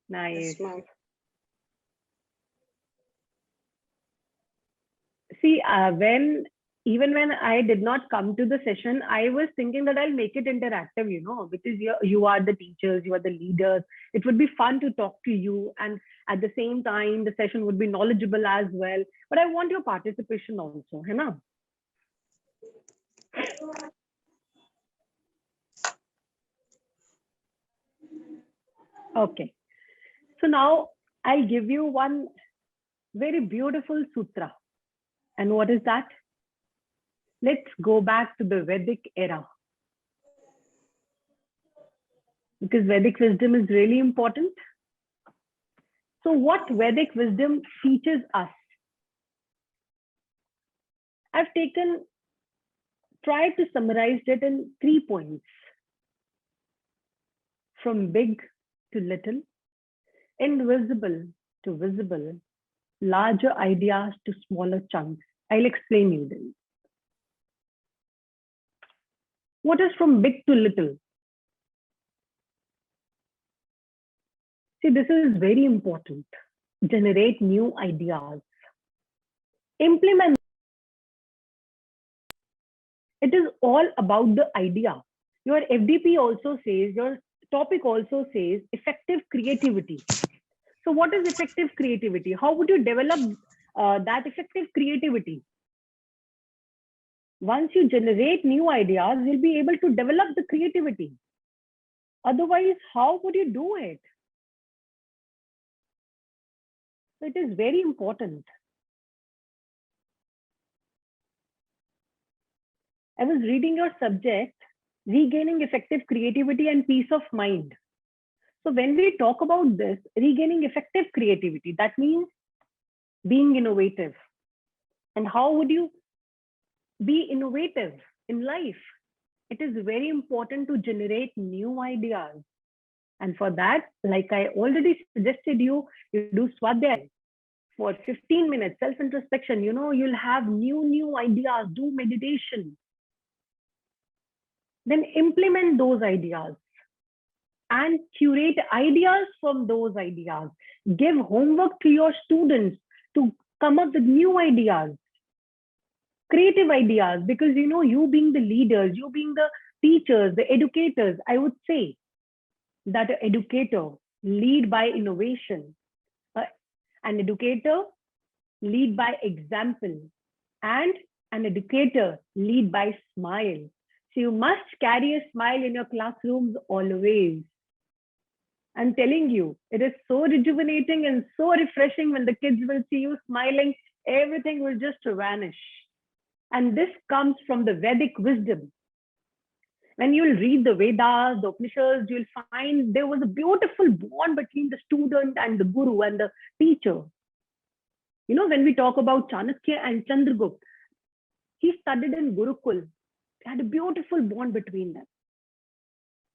Nice. Yes, ma'am. See, even when I did not come to the session, I was thinking that I'll make it interactive, because you are the teachers, you are the leaders. It would be fun to talk to you, and at the same time, the session would be knowledgeable as well. But I want your participation also, hai na? Okay. So now I'll give you one very beautiful sutra. And what is that? Let's go back to the Vedic era, because Vedic wisdom is really important. So what Vedic wisdom teaches us? I've tried to summarize it in 3 points. from big to little, invisible to visible, larger ideas to smaller chunks. I'll explain you this. What is from big to little? See, this is very important. Generate new ideas. Implement. It is all about the idea. Your FDP also says, your topic also says effective creativity. So what is effective creativity? How would you develop that effective creativity? Once you generate new ideas, you'll be able to develop the creativity. Otherwise, how would you do it? So it is very important. I was reading your subject, regaining effective creativity and peace of mind. So when we talk about this, regaining effective creativity, that means being innovative. And how would you be innovative in life? It is very important to generate new ideas. And for that, like I already suggested you do Swadhyay for 15 minutes, self-introspection. You know, you'll have new ideas, do meditation. Then implement those ideas and curate ideas from those ideas. Give homework to your students to come up with new ideas, creative ideas, because you know, you being the leaders, you being the teachers, the educators, I would say that an educator lead by innovation, an educator lead by example, and an educator lead by smile. So you must carry a smile in your classrooms always. I'm telling you, it is so rejuvenating and so refreshing when the kids will see you smiling, everything will just vanish. And this comes from the Vedic wisdom. When you'll read the Vedas, the Upanishads, you'll find there was a beautiful bond between the student and the guru and the teacher. You know, when we talk about Chanakya and Chandragupta, he studied in Gurukul. They had a beautiful bond between them.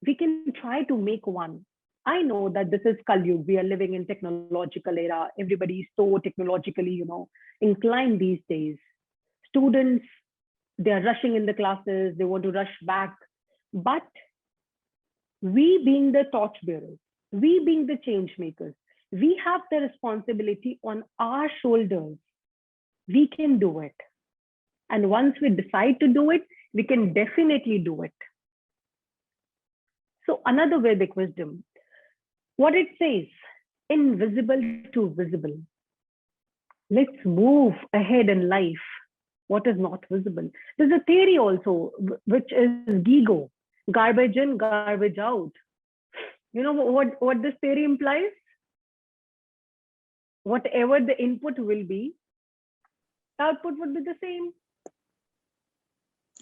We can try to make one. I know that this is Kali Yuga. We are living in technological era. Everybody is so technologically, you know, inclined these days. Students, they are rushing in the classes. They want to rush back. But we being the torchbearers, we being the change makers, we have the responsibility on our shoulders. We can do it. And once we decide to do it, we can definitely do it. So another Vedic wisdom, what it says, invisible to visible. Let's move ahead in life. What is not visible? There's a theory also, which is GIGO, garbage in, garbage out. You know what this theory implies? Whatever the input will be, output would be the same.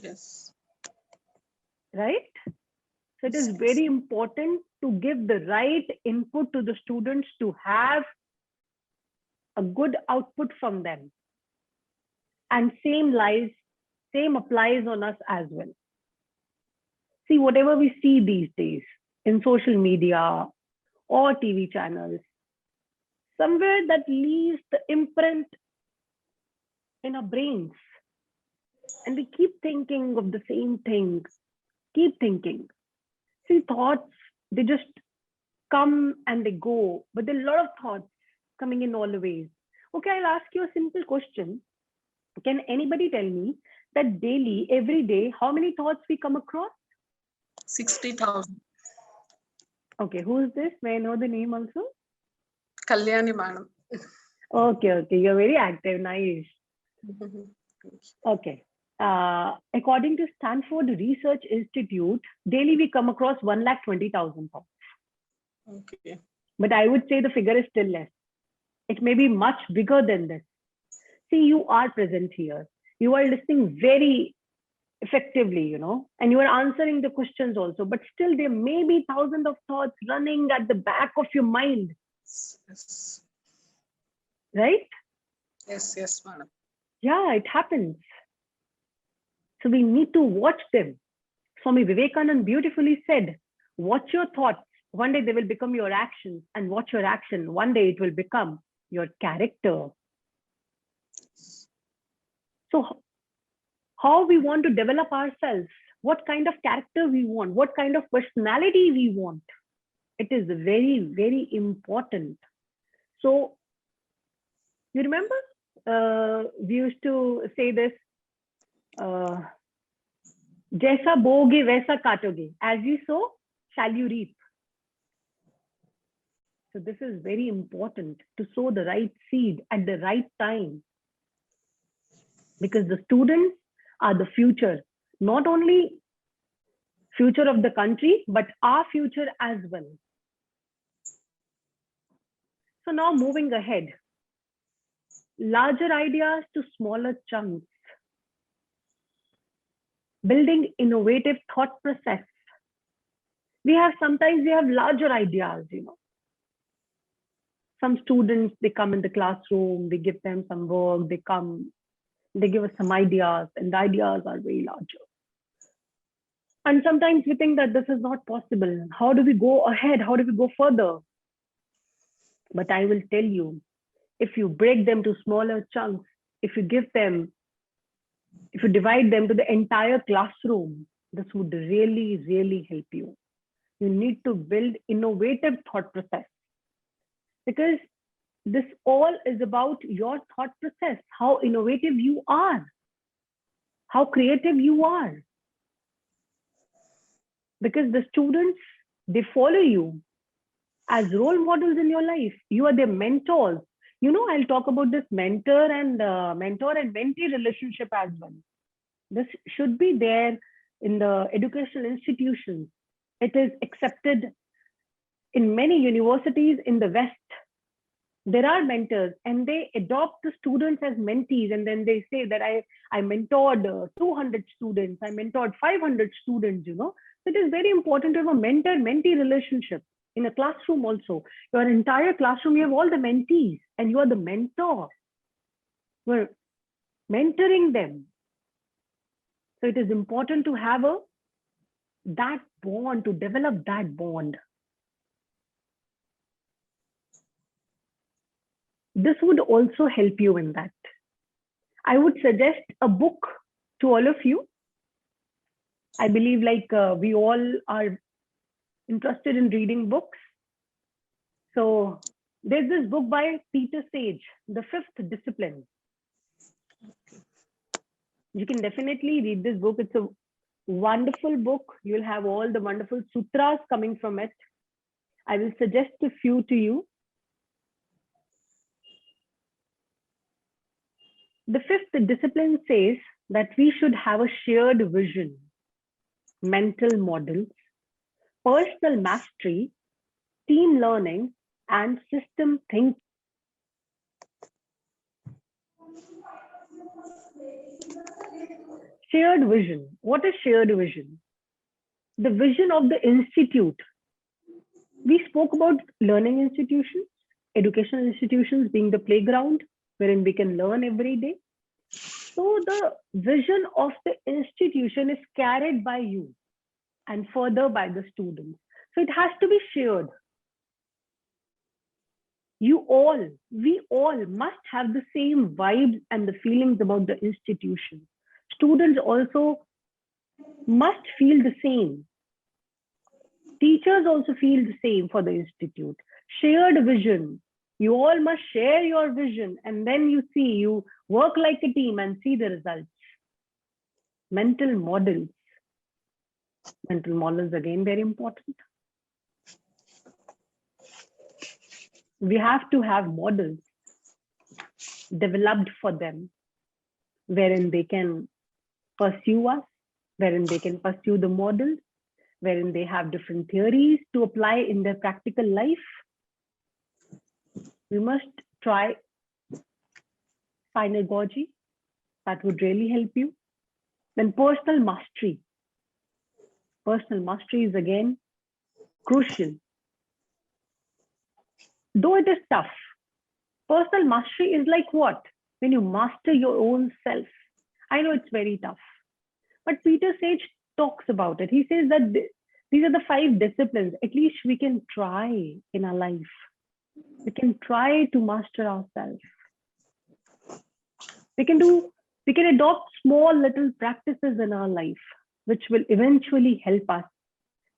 Yes. Right? So it is very important to give the right input to the students to have a good output from them. And same applies on us as well. See, whatever we see these days in social media or TV channels, somewhere that leaves the imprint in our brains. And we keep thinking of the same thing, keep thinking. See, thoughts, they just come and they go, but there are a lot of thoughts coming in all the ways. Okay, I'll ask you a simple question. Can anybody tell me that daily, every day, how many thoughts we come across? 60,000. Okay, who is this? May I know the name also? Kalyani madam. Okay, you're very active, nice. Okay. According to Stanford Research Institute, daily we come across 120,000 thoughts. Okay. But I would say the figure is still less. It may be much bigger than this. See, you are present here. You are listening very effectively, you know, and you are answering the questions also, but still there may be thousands of thoughts running at the back of your mind. Yes. Right? Yes, madam. Yeah, it happens. So we need to watch them. Swami Vivekananda beautifully said, watch your thoughts One day they will become your actions, and what's your action? One day it will become your character. So how we want to develop ourselves, what kind of character we want, what kind of personality we want. It is very, very important. So you remember we used to say this, Jaisa boge vaisa katoge. As you sow, shall you reap. So this is very important, to sow the right seed at the right time. Because the students are the future, not only future of the country, but our future as well. So now moving ahead, larger ideas to smaller chunks, building innovative thought process. Sometimes we have larger ideas, Some students, they come in the classroom, we give them some work, they give us some ideas, and the ideas are very larger. And sometimes we think that this is not possible. How do we go ahead? How do we go further? But I will tell you, if you break them to smaller chunks, if you divide them to the entire classroom, this would really, really help you. You need to build innovative thought process, because this all is about your thought process, how innovative you are, how creative you are. Because the students, they follow you as role models in your life. You are their mentors. I'll talk about this mentor and mentee relationship as well. This should be there in the educational institutions. It is accepted in many universities in the West. There are mentors, and they adopt the students as mentees, and then they say that I mentored 200 students, I mentored 500 students. It is very important to have a mentor-mentee relationship in a classroom also. Your entire classroom, you have all the mentees, and you are the mentor. You're mentoring them. So it is important to have that bond, to develop that bond. This would also help you in that. I would suggest a book to all of you. I believe we all are interested in reading books. So there's this book by Peter Sage, The Fifth Discipline. You can definitely read this book. It's a wonderful book. You'll have all the wonderful sutras coming from it. I will suggest a few to you. The fifth discipline says that we should have a shared vision, mental models, personal mastery, team learning, and system thinking. Shared vision. What is shared vision? The vision of the institute. We spoke about learning institutions, educational institutions being the playground wherein we can learn every day. So the vision of the institution is carried by you and further by the students. So it has to be shared. We all must have the same vibes and the feelings about the institution. Students also must feel the same. Teachers also feel the same for the institute. Shared vision. You all must share your vision, and then you work like a team and see the results. Mental models. Mental models, again, very important. We have to have models developed for them, wherein they can pursue us, wherein they can pursue the models, wherein they have different theories to apply in their practical life. We must try synagogy. That would really help you. Then personal mastery. Personal mastery is again crucial. Though it is tough, personal mastery is like what? When you master your own self. I know it's very tough, but Peter Sage talks about it. He says that These are the 5 disciplines. At least we can try in our life. We can try to master ourselves. We can adopt small little practices in our life, which will eventually help us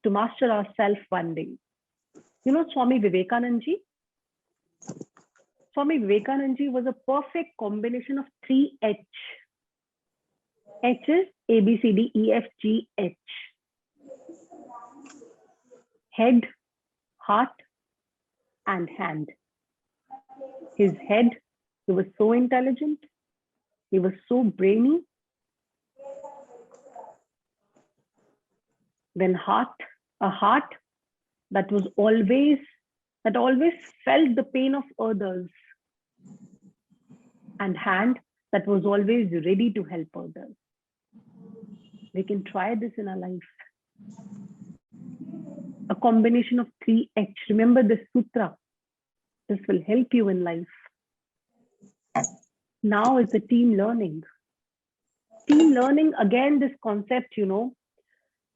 to master ourselves one day. You know Swami Vivekanand ji? Swami Vivekanand ji was a perfect combination of 3 H. H is A, B, C, D, E, F, G, H. Head, heart, and hand. His head, he was so intelligent. He was so brainy. Then heart, a heart that always felt the pain of others. And hand that was always ready to help others. We can try this in our life. A combination of 3 H. Remember this sutra. This will help you in life. Now is the team learning. Team learning, again, this concept, you know,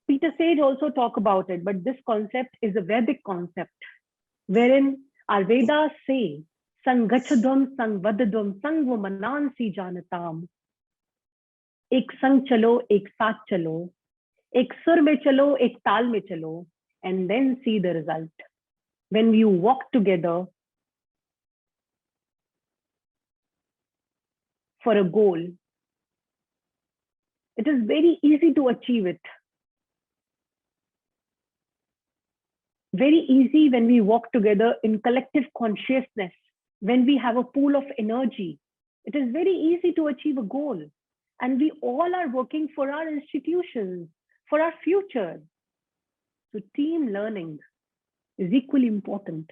Peter Sage also talk about it, but this concept is a Vedic concept, wherein our Vedas say, Sangachadvam, Sangvadadvam, Sangvamanansi Janatam. Ek sang chalo, ek saath chalo, ek sur mein chalo, ek taal mein chalo, and then see the result. When you walk together for a goal, it is very easy to achieve it. Very easy when we walk together in collective consciousness, when we have a pool of energy. It is very easy to achieve a goal. And we all are working for our institutions, for our future. So team learning is equally important.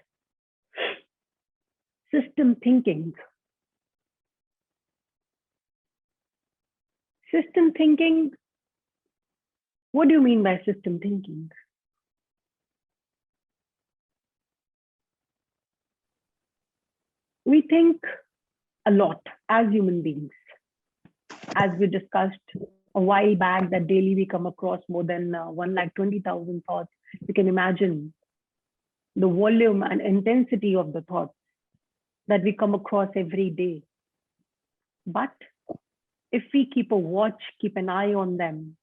System thinking. System thinking, what do you mean by system thinking? We think a lot as human beings. As we discussed a while back, that daily we come across more than 120,000 thoughts. You can imagine the volume and intensity of the thoughts that we come across every day. But if we keep a watch, keep an eye on them,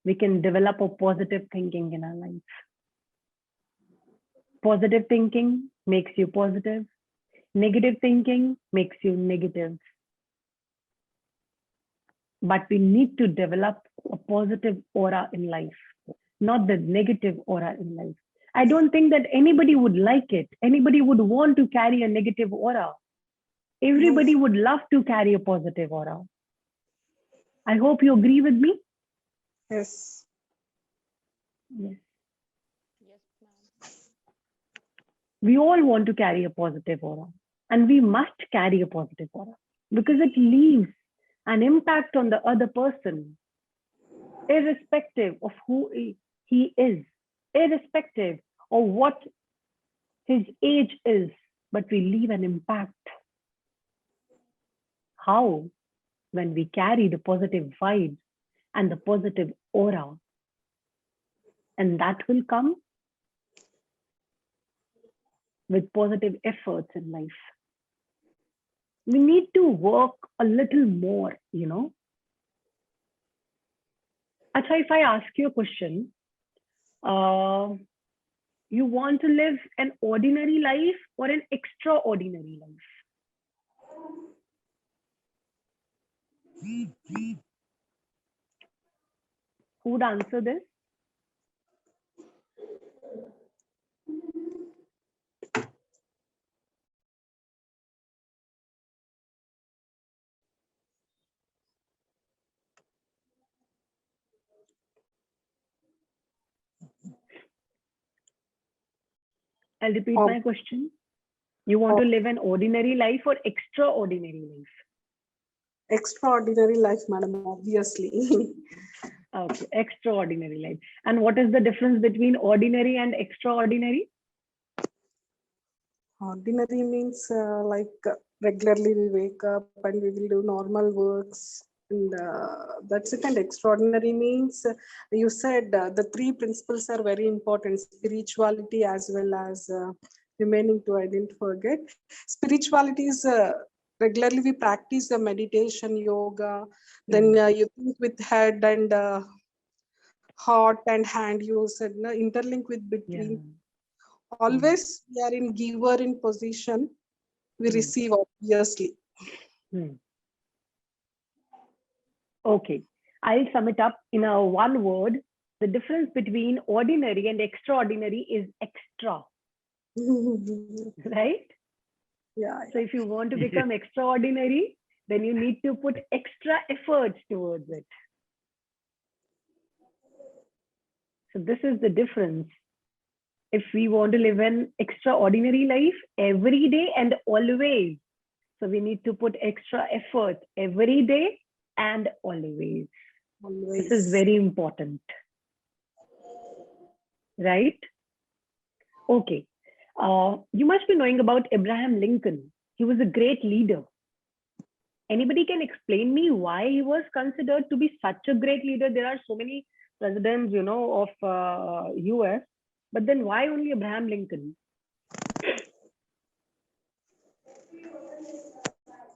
we can develop a positive thinking in our life. Positive thinking makes you positive. Negative thinking makes you negative. But we need to develop a positive aura in life, not the negative aura in life. I don't think that anybody would like it. Anybody would want to carry a negative aura. Everybody would love to carry a positive aura. I hope you agree with me. Yes. Yes. We all want to carry a positive aura, and we must carry a positive aura because it leaves an impact on the other person, irrespective of who he is, irrespective of what his age is, but we leave an impact. How? When we carry the positive vibes and the positive aura, and that will come with positive efforts in life. We need to work a little more, you know. Acha, if I ask you a question, you want to live an ordinary life or an extraordinary life? Who would answer this? I'll repeat my question. You want to live an ordinary life or extraordinary life? Extraordinary life, madam, obviously. Okay, extraordinary life. And what is the difference between ordinary and extraordinary? Ordinary means like regularly we wake up and we will do normal works And that's it. And extraordinary means you said the three principles are very important: spirituality as well as remaining to I didn't forget. Spirituality is regularly we practice the meditation, yoga. Then you think with head and heart and hand. You said no, interlink with between. Yeah. Always we are in giver in position. We receive obviously. Okay, I'll sum it up in a one word. The difference between ordinary and extraordinary is extra, right? Yeah. So if you want to become extraordinary, then you need to put extra efforts towards it. So this is the difference. If we want to live an extraordinary life every day and always, so we need to put extra effort every day and always. This is very important, right? Okay. You must be knowing about Abraham Lincoln. He was a great leader. Anybody can explain me why he was considered to be such a great leader? There are so many presidents, you know, of US, but then why only Abraham Lincoln?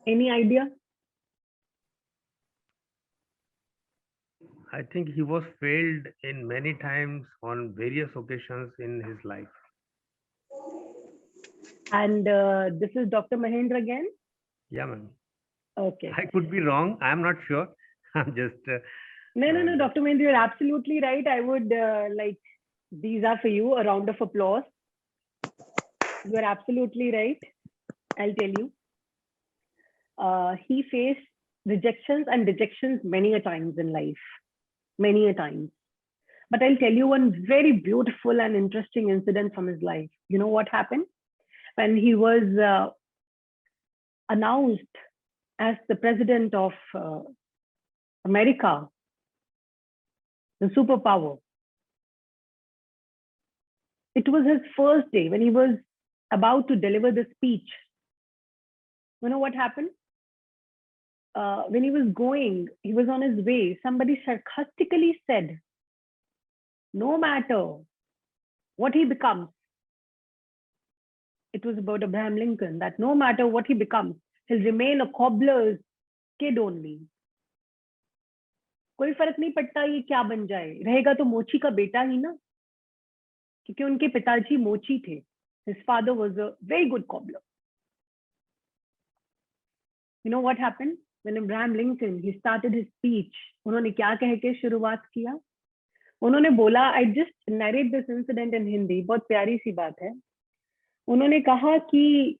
Any idea? I think he was failed in many times on various occasions in his life. And this is Dr. Mahendra again? Yeah, ma'am. Okay. I could be wrong. I'm not sure. I'm just... No, Dr. Mahendra, you're absolutely right. I would like, these are for you, a round of applause. You're absolutely right. I'll tell you. He faced rejections and dejections many a times in life. Many a times. But I'll tell you one very beautiful and interesting incident from his life. You know what happened? When he was announced as the president of America, the superpower. It was his first day when he was about to deliver the speech. You know what happened? When he was going, he was on his way, somebody sarcastically said, no matter what he becomes, it was about Abraham Lincoln, that no matter what he becomes, he'll remain a cobbler's kid only. कोई फर्क नहीं पड़ता ये क्या बन जाए, रहेगा तो मोची का बेटा ही ना, क्योंकि उनके पिताजी मोची थे. His father was a very good cobbler. You know what happened? When Abraham Lincoln, he started his speech, उन्होंने क्या कह के शुरुआत किया? उन्होंने बोला, I just narrate this incident in Hindi, बहुत प्यारी सी बात है. उन्होंने कहा कि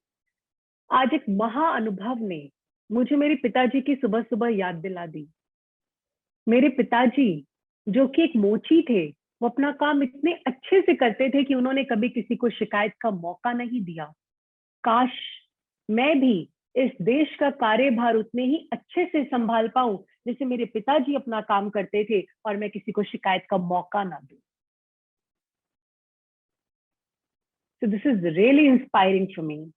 आज एक महा अनुभव ने मुझे मेरे पिताजी की सुबह सुबह याद दिला दी. मेरे पिताजी जो कि एक मोची थे, वो अपना काम इतने अच्छे से करते थे कि उन्होंने कभी किसी को शिकायत का मौका नहीं दिया. काश मैं भी इस देश का कार्यभार उतने ही अच्छे से संभाल पाऊं जैसे मेरे पिताजी अपना काम करते थे और मैं किसी को शिकायत का मौका ना दूं. So this is really inspiring for me.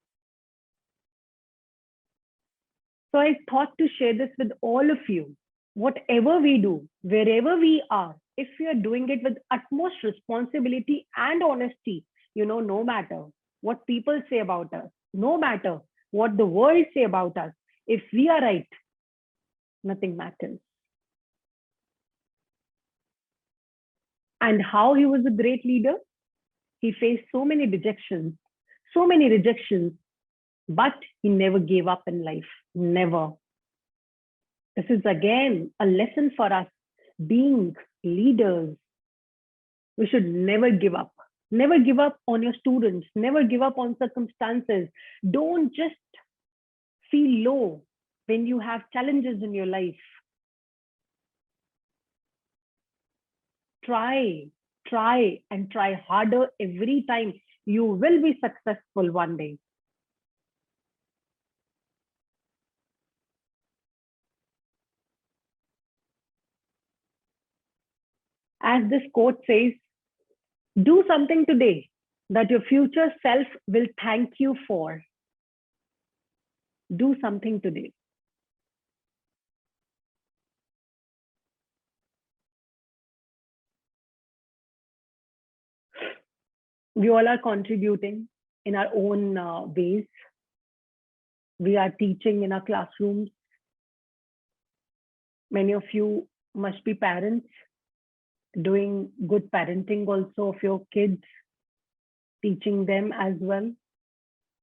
So I thought to share this with all of you. Whatever we do, wherever we are, if we are doing it with utmost responsibility and honesty, you know, no matter what people say about us, no matter what the world say about us, if we are right, nothing matters. And how he was a great leader? He faced so many dejections, so many rejections, but he never gave up in life, never. This is again a lesson for us, being leaders. We should never give up. Never give up on your students. Never give up on circumstances. Don't just feel low when you have challenges in your life. Try and try harder every time. You will be successful one day. As this quote says, do something today that your future self will thank you for. Do something today. We all are contributing in our own ways. We are teaching in our classrooms. Many of you must be parents, doing good parenting also of your kids, teaching them as well.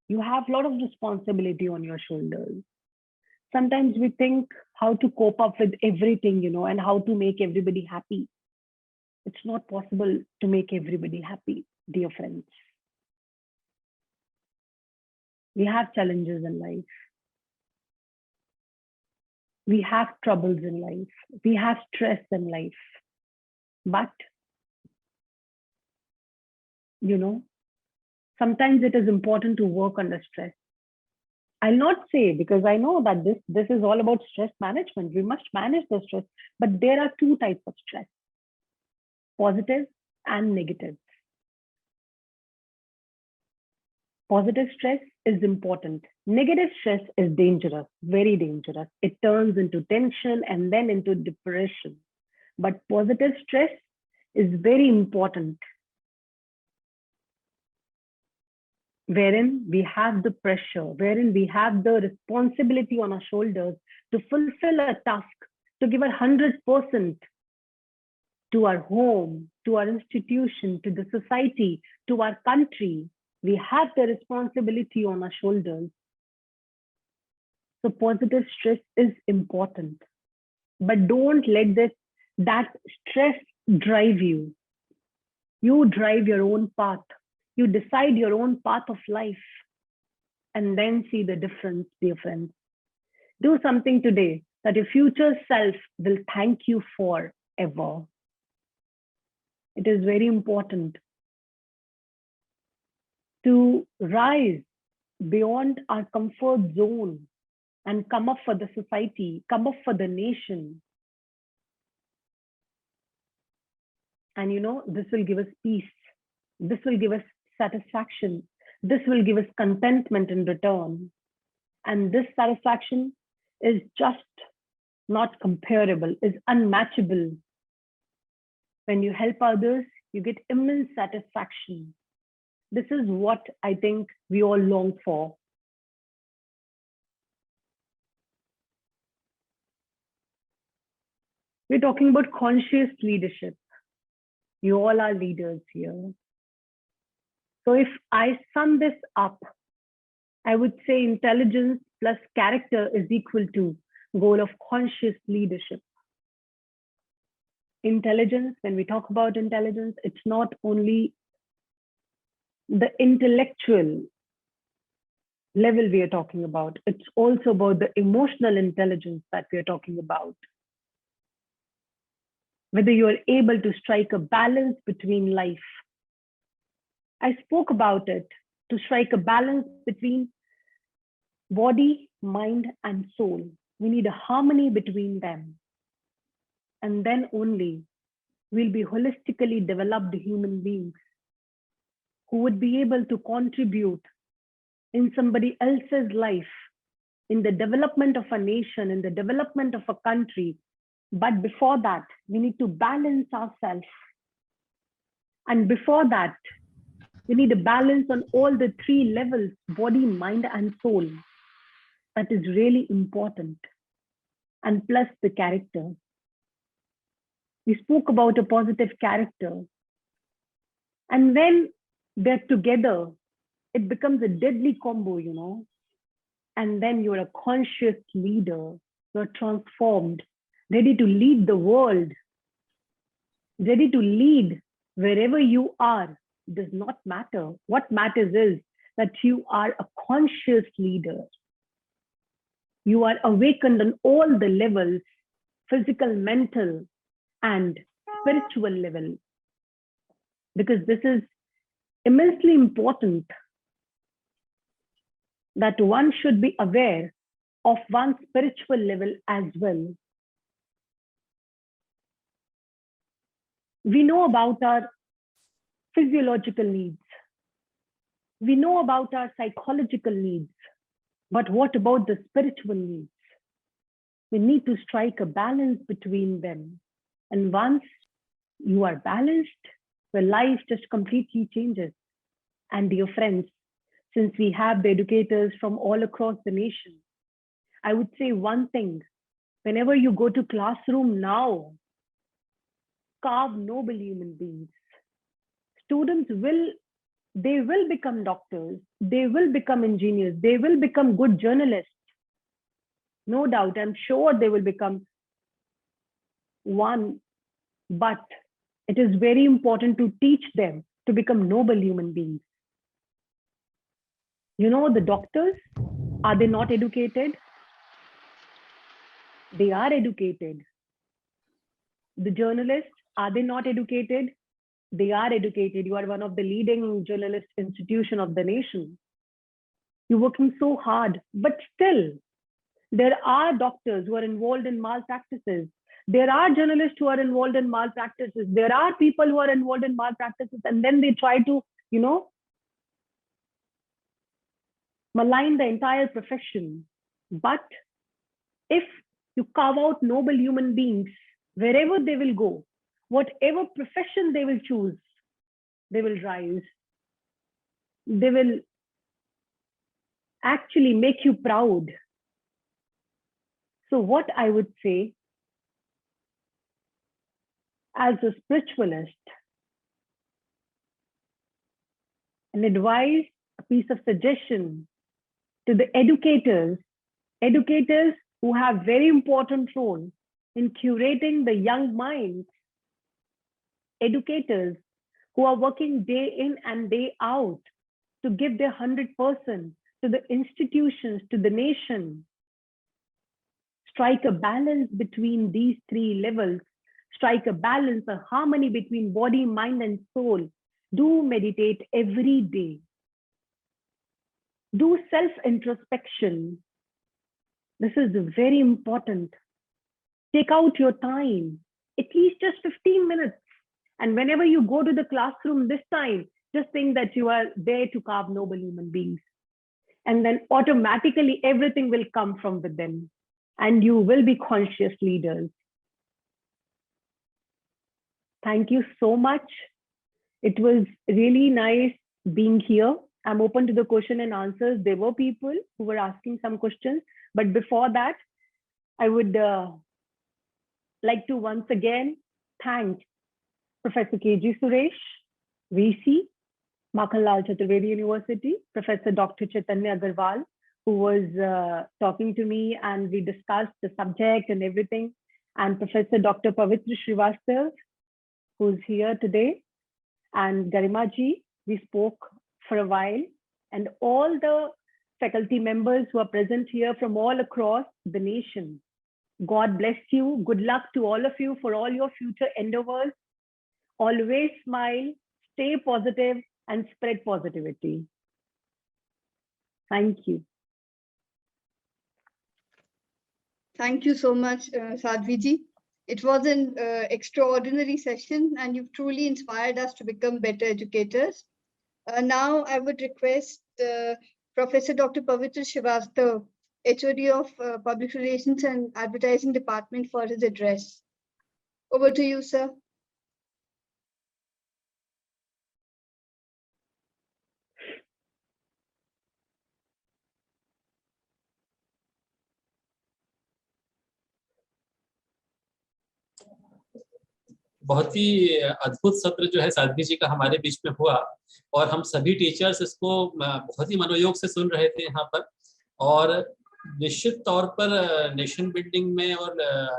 You have a lot of responsibility on your shoulders. Sometimes we think how to cope up with everything, and how to make everybody happy. It's not possible to make everybody happy, dear friends. We have challenges in life. We have troubles in life. We have stress in life. But, sometimes it is important to work under stress. I'll not say, because I know that this is all about stress management. We must manage the stress, but there are two types of stress, positive and negative. Positive stress is important. Negative stress is dangerous, very dangerous. It turns into tension and then into depression. But positive stress is very important, wherein we have the pressure, wherein we have the responsibility on our shoulders to fulfill a task, to give 100% to our home, to our institution, to the society, to our country. We have the responsibility on our shoulders. So positive stress is important, but don't let that stress drive you. You drive your own path. You decide your own path of life, and then see the difference, dear friends. Do something today that your future self will thank you forever. It is very important to rise beyond our comfort zone and come up for the society, come up for the nation. And this will give us peace. This will give us satisfaction. This will give us contentment in return. And this satisfaction is just not comparable, is unmatchable. When you help others, you get immense satisfaction. This is what I think we all long for. We're talking about conscious leadership. You all are leaders here. So if I sum this up, I would say intelligence plus character is equal to goal of conscious leadership. Intelligence, when we talk about intelligence, it's not only the intellectual level we are talking about, it's also about the emotional intelligence that we are talking about. Whether you are able to strike a balance between life. I spoke about it, to strike a balance between body, mind, and soul. We need a harmony between them. And then only we'll be holistically developed human beings who would be able to contribute in somebody else's life, in the development of a nation, in the development of a country. But before that, we need to balance ourselves. And before that, we need a balance on all the three levels, body, mind, and soul. That is really important. And plus the character. We spoke about a positive character. And when they're together, it becomes a deadly combo, And then you're a conscious leader. You're transformed, ready to lead the world, ready to lead wherever you are. It does not matter. What matters is that you are a conscious leader. You are awakened on all the levels, physical, mental, and spiritual level. Because this is immensely important that one should be aware of one's spiritual level as well. We know about our physiological needs. We know about our psychological needs. But what about the spiritual needs? We need to strike a balance between them. And once you are balanced, your life just completely changes. And dear friends, since we have the educators from all across the nation, I would say one thing: whenever you go to classroom now, carve noble human beings. Students will become doctors, they will become engineers, they will become good journalists. No doubt, I'm sure they will become one, but it is very important to teach them to become noble human beings. You know, the doctors, are they not educated? They are educated. The journalists, are they not educated? They are educated. You are one of the leading journalist institution of the nation. You're working so hard, but still, there are doctors who are involved in malpractices. There are journalists who are involved in malpractices. There are people who are involved in malpractices, and then they try to, malign the entire profession. But if you carve out noble human beings, wherever they will go, whatever profession they will choose, they will rise. They will actually make you proud. So what I would say, as a spiritualist, an advice, a piece of suggestion to the educators who have very important role in curating the young minds, educators who are working day in and day out to give their 100% to the institutions, to the nation. Strike a balance between these three levels. Strike a balance, a harmony between body, mind, and soul. Do meditate every day. Do self-introspection. This is very important. Take out your time, at least just 15 minutes. And whenever you go to the classroom this time, just think that you are there to carve noble human beings. And then automatically everything will come from within, and you will be conscious leaders. Thank you so much. It was really nice being here. I'm open to the question and answers. There were people who were asking some questions, but before that, I would like to once again thank Professor K.G. Suresh, VC, Makhanlal Chaturvedi University, Professor Dr. Chaitanya Agarwal, who was talking to me, and we discussed the subject and everything, and Professor Dr. Pavitra Srivastav, who's here today, and Garima ji, we spoke for a while, and all the faculty members who are present here from all across the nation. God bless you. Good luck to all of you for all your future endeavors. Always smile, stay positive, and spread positivity. Thank you. Thank you so much, Sadhvi ji. It was an extraordinary session, and you've truly inspired us to become better educators. Now I would request Professor Dr. Pavitra Srivastav, HOD of Public Relations and Advertising Department, for his address. Over to you, sir. बहुत ही अद्भुत सत्र जो है साध्वी जी का हमारे बीच में हुआ, और हम सभी टीचर्स इसको बहुत ही मनोयोग से सुन रहे थे यहाँ पर। और निश्चित तौर पर नेशन बिल्डिंग में और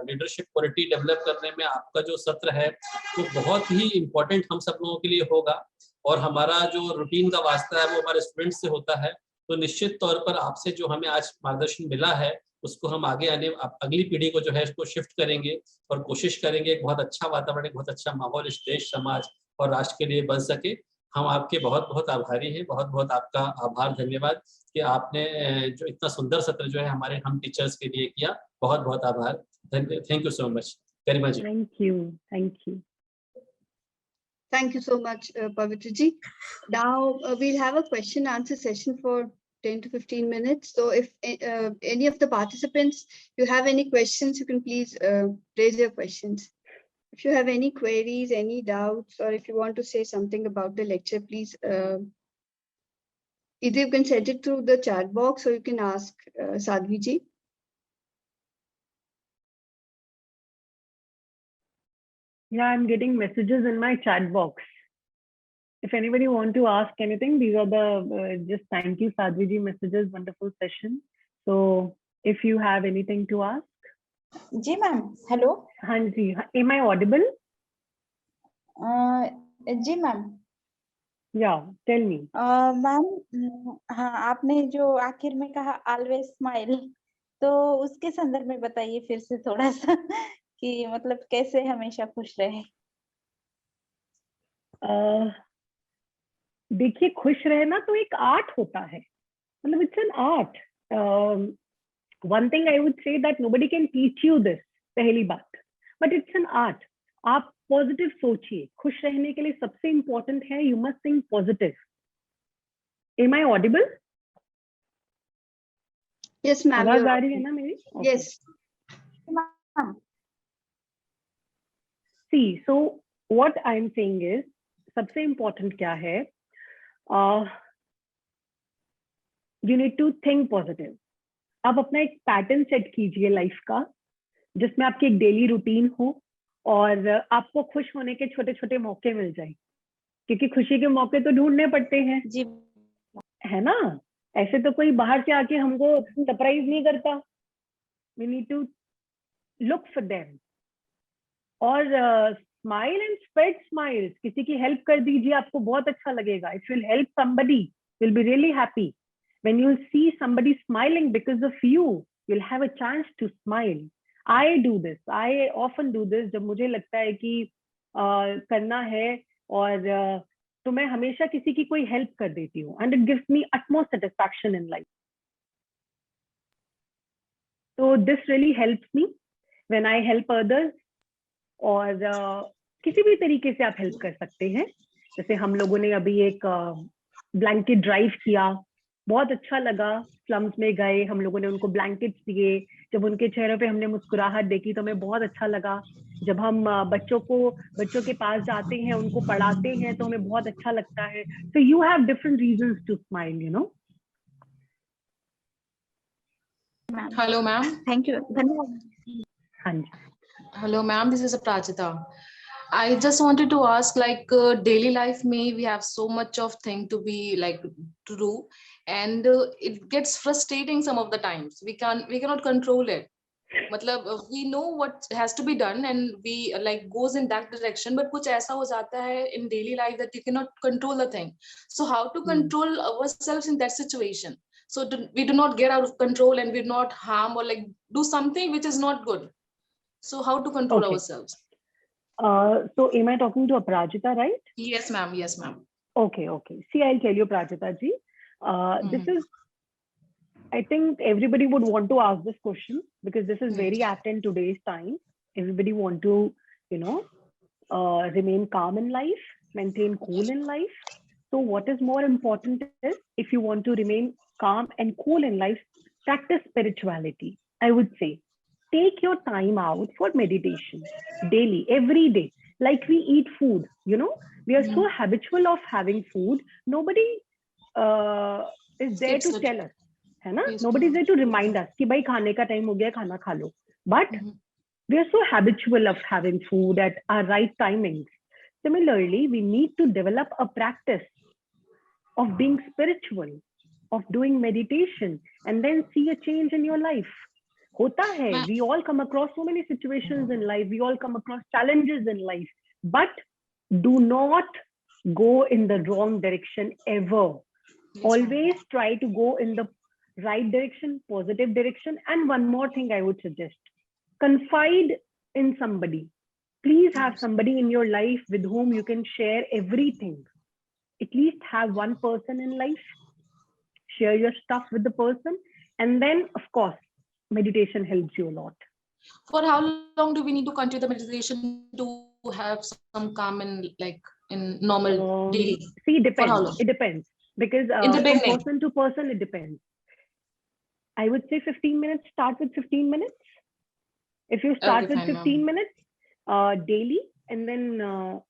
लीडरशिप क्वालिटी डेवलप करने में आपका जो सत्र है वो बहुत ही इम्पोर्टेंट हम सब लोगों के लिए होगा। और हमारा जो रूटीन का वास्ता है वो हमारे स्टूडेंट्स से होता है, तो निश्चित तौर पर आपसे जो हमें आज मार्गदर्शन मिला है उसको हम आगे आने अगली पीढ़ी को जो है उसको शिफ्ट करेंगे और कोशिश करेंगे एक बहुत अच्छा वातावरण, एक बहुत अच्छा माहौल इस देश, समाज और राष्ट्र के लिए बन सके। हम आपके बहुत बहुत आभारी हैं, बहुत बहुत आपका आभार, धन्यवाद कि आपने जो इतना सुंदर सत्र जो है हमारे हम टीचर्स के लिए किया। बहुत बहुत आभार, thank you so much. Garima ji. Thank you so much, Pavitra ji. Now we'll have a question answer session for 10 to 15 minutes. So if any of the participants, you have any questions, you can please raise your questions. If you have any queries, any doubts, or if you want to say something about the lecture, please Either you can send it through the chat box or you can ask Sadhvi ji. Yeah, I'm getting messages in my chat box. If anybody want to ask anything, these are the just thank you Sadhvi ji messages, wonderful session. So if you have anything to ask. जी ma'am, hello. हाँ जी, am I audible? जी ma'am. Yeah, tell me. Ma'am, हाँ, आपने जो आखिर में कहा always smile, तो उसके संदर्भ में बताइए फिर से थोड़ा सा कि मतलब कैसे हमेशा खुश रहे. देखिए, खुश रहना तो एक आर्ट होता है, मतलब it's an art. One thing I would say that nobody can teach you this, पहली बात, बट इट्स एन आर्ट. आप पॉजिटिव सोचिए. खुश रहने के लिए सबसे इंपॉर्टेंट है you must think positive. Am I audible? Yes ma'am. आवाज आ रही है ना मेरी? Yes ma'am. See, so what I am saying is, सबसे इंपॉर्टेंट क्या है, you need to think positive. आप अपना एक पैटर्न सेट कीजिए लाइफ का, जिसमें आपकी एक डेली रूटीन हो और आपको खुश होने के छोटे छोटे मौके मिल जाए, क्योंकि खुशी के मौके तो ढूंढने पड़ते हैं जी, है ना. ऐसे तो कोई बाहर से आके हमको सरप्राइज नहीं करता. We need to look for them. और स्माइल एंड स्प्रेड स्माइल्स. किसी की हेल्प कर दीजिए, आपको बहुत अच्छा लगेगा. If you will help somebody, you'll be really happy. When you see somebody smiling because of you, you'll have a chance to smile. I do this. I often do this. जब मुझे लगता है कि करना है और तो मैं हमेशा किसी की कोई हेल्प कर देती हूँ, and it gives me utmost satisfaction in life. So this really helps me when I help others. और किसी भी तरीके से आप हेल्प कर सकते हैं. जैसे हम लोगों ने अभी एक ब्लैंकेट ड्राइव किया, बहुत अच्छा लगा. स्लम्स में गए, हम लोगों ने उनको ब्लैंकेट्स दिए. जब उनके चेहरे पे हमने मुस्कुराहट देखी तो हमें बहुत अच्छा लगा. जब हम बच्चों के पास जाते हैं, उनको पढ़ाते हैं, तो हमें बहुत अच्छा लगता है. So you have different reasons to smile, you know. Hello ma'am. Thank you, धन्यवाद. हाँ जी. Hello ma'am, this is Aprajita. I just wanted to ask, like daily life may we have so much of thing to be like to do, and it gets frustrating some of the times. We cannot control it. मतलब we know what has to be done and we like goes in that direction, but कुछ ऐसा हो जाता है in daily life that you cannot control the thing. So how to control ourselves in that situation? So we do not get out of control and we do not harm or like do something which is not good. So how to control ourselves? So am I talking to Aprajita, right? Yes ma'am, yes ma'am. Okay. See, I'll tell you, Aprajita ji. This is, I think everybody would want to ask this question because this is very apt in today's time. Everybody want to, you know, remain calm in life, maintain cool in life. So what is more important is, if you want to remain calm and cool in life, practice spirituality. I would say, take your time out for meditation daily, every day. Like we eat food, you know, we are so habitual of having food. Nobody is there to tell us, है ना? Nobody is there to remind us कि भाई खाने का time हो गया, खाना खा लो. But we are so habitual of having food at our right timings. Similarly, we need to develop a practice of being spiritual, of doing meditation, and then see a change in your life. होता है, we all come across so many situations in life, we all come across challenges in life, but do not go in the wrong direction ever. Always try to go in the right direction, positive direction. And one more thing I would suggest, confide in somebody. Please have somebody in your life with whom you can share everything. At least have one person in life, share your stuff with the person, and then of course meditation helps you a lot. For how long do we need to continue the meditation to have some calm and like in normal daily? See, it depends because in the from beginning, person to person it depends. I would say 15 minutes, start with 15 minutes. If you start with 15 minutes daily and then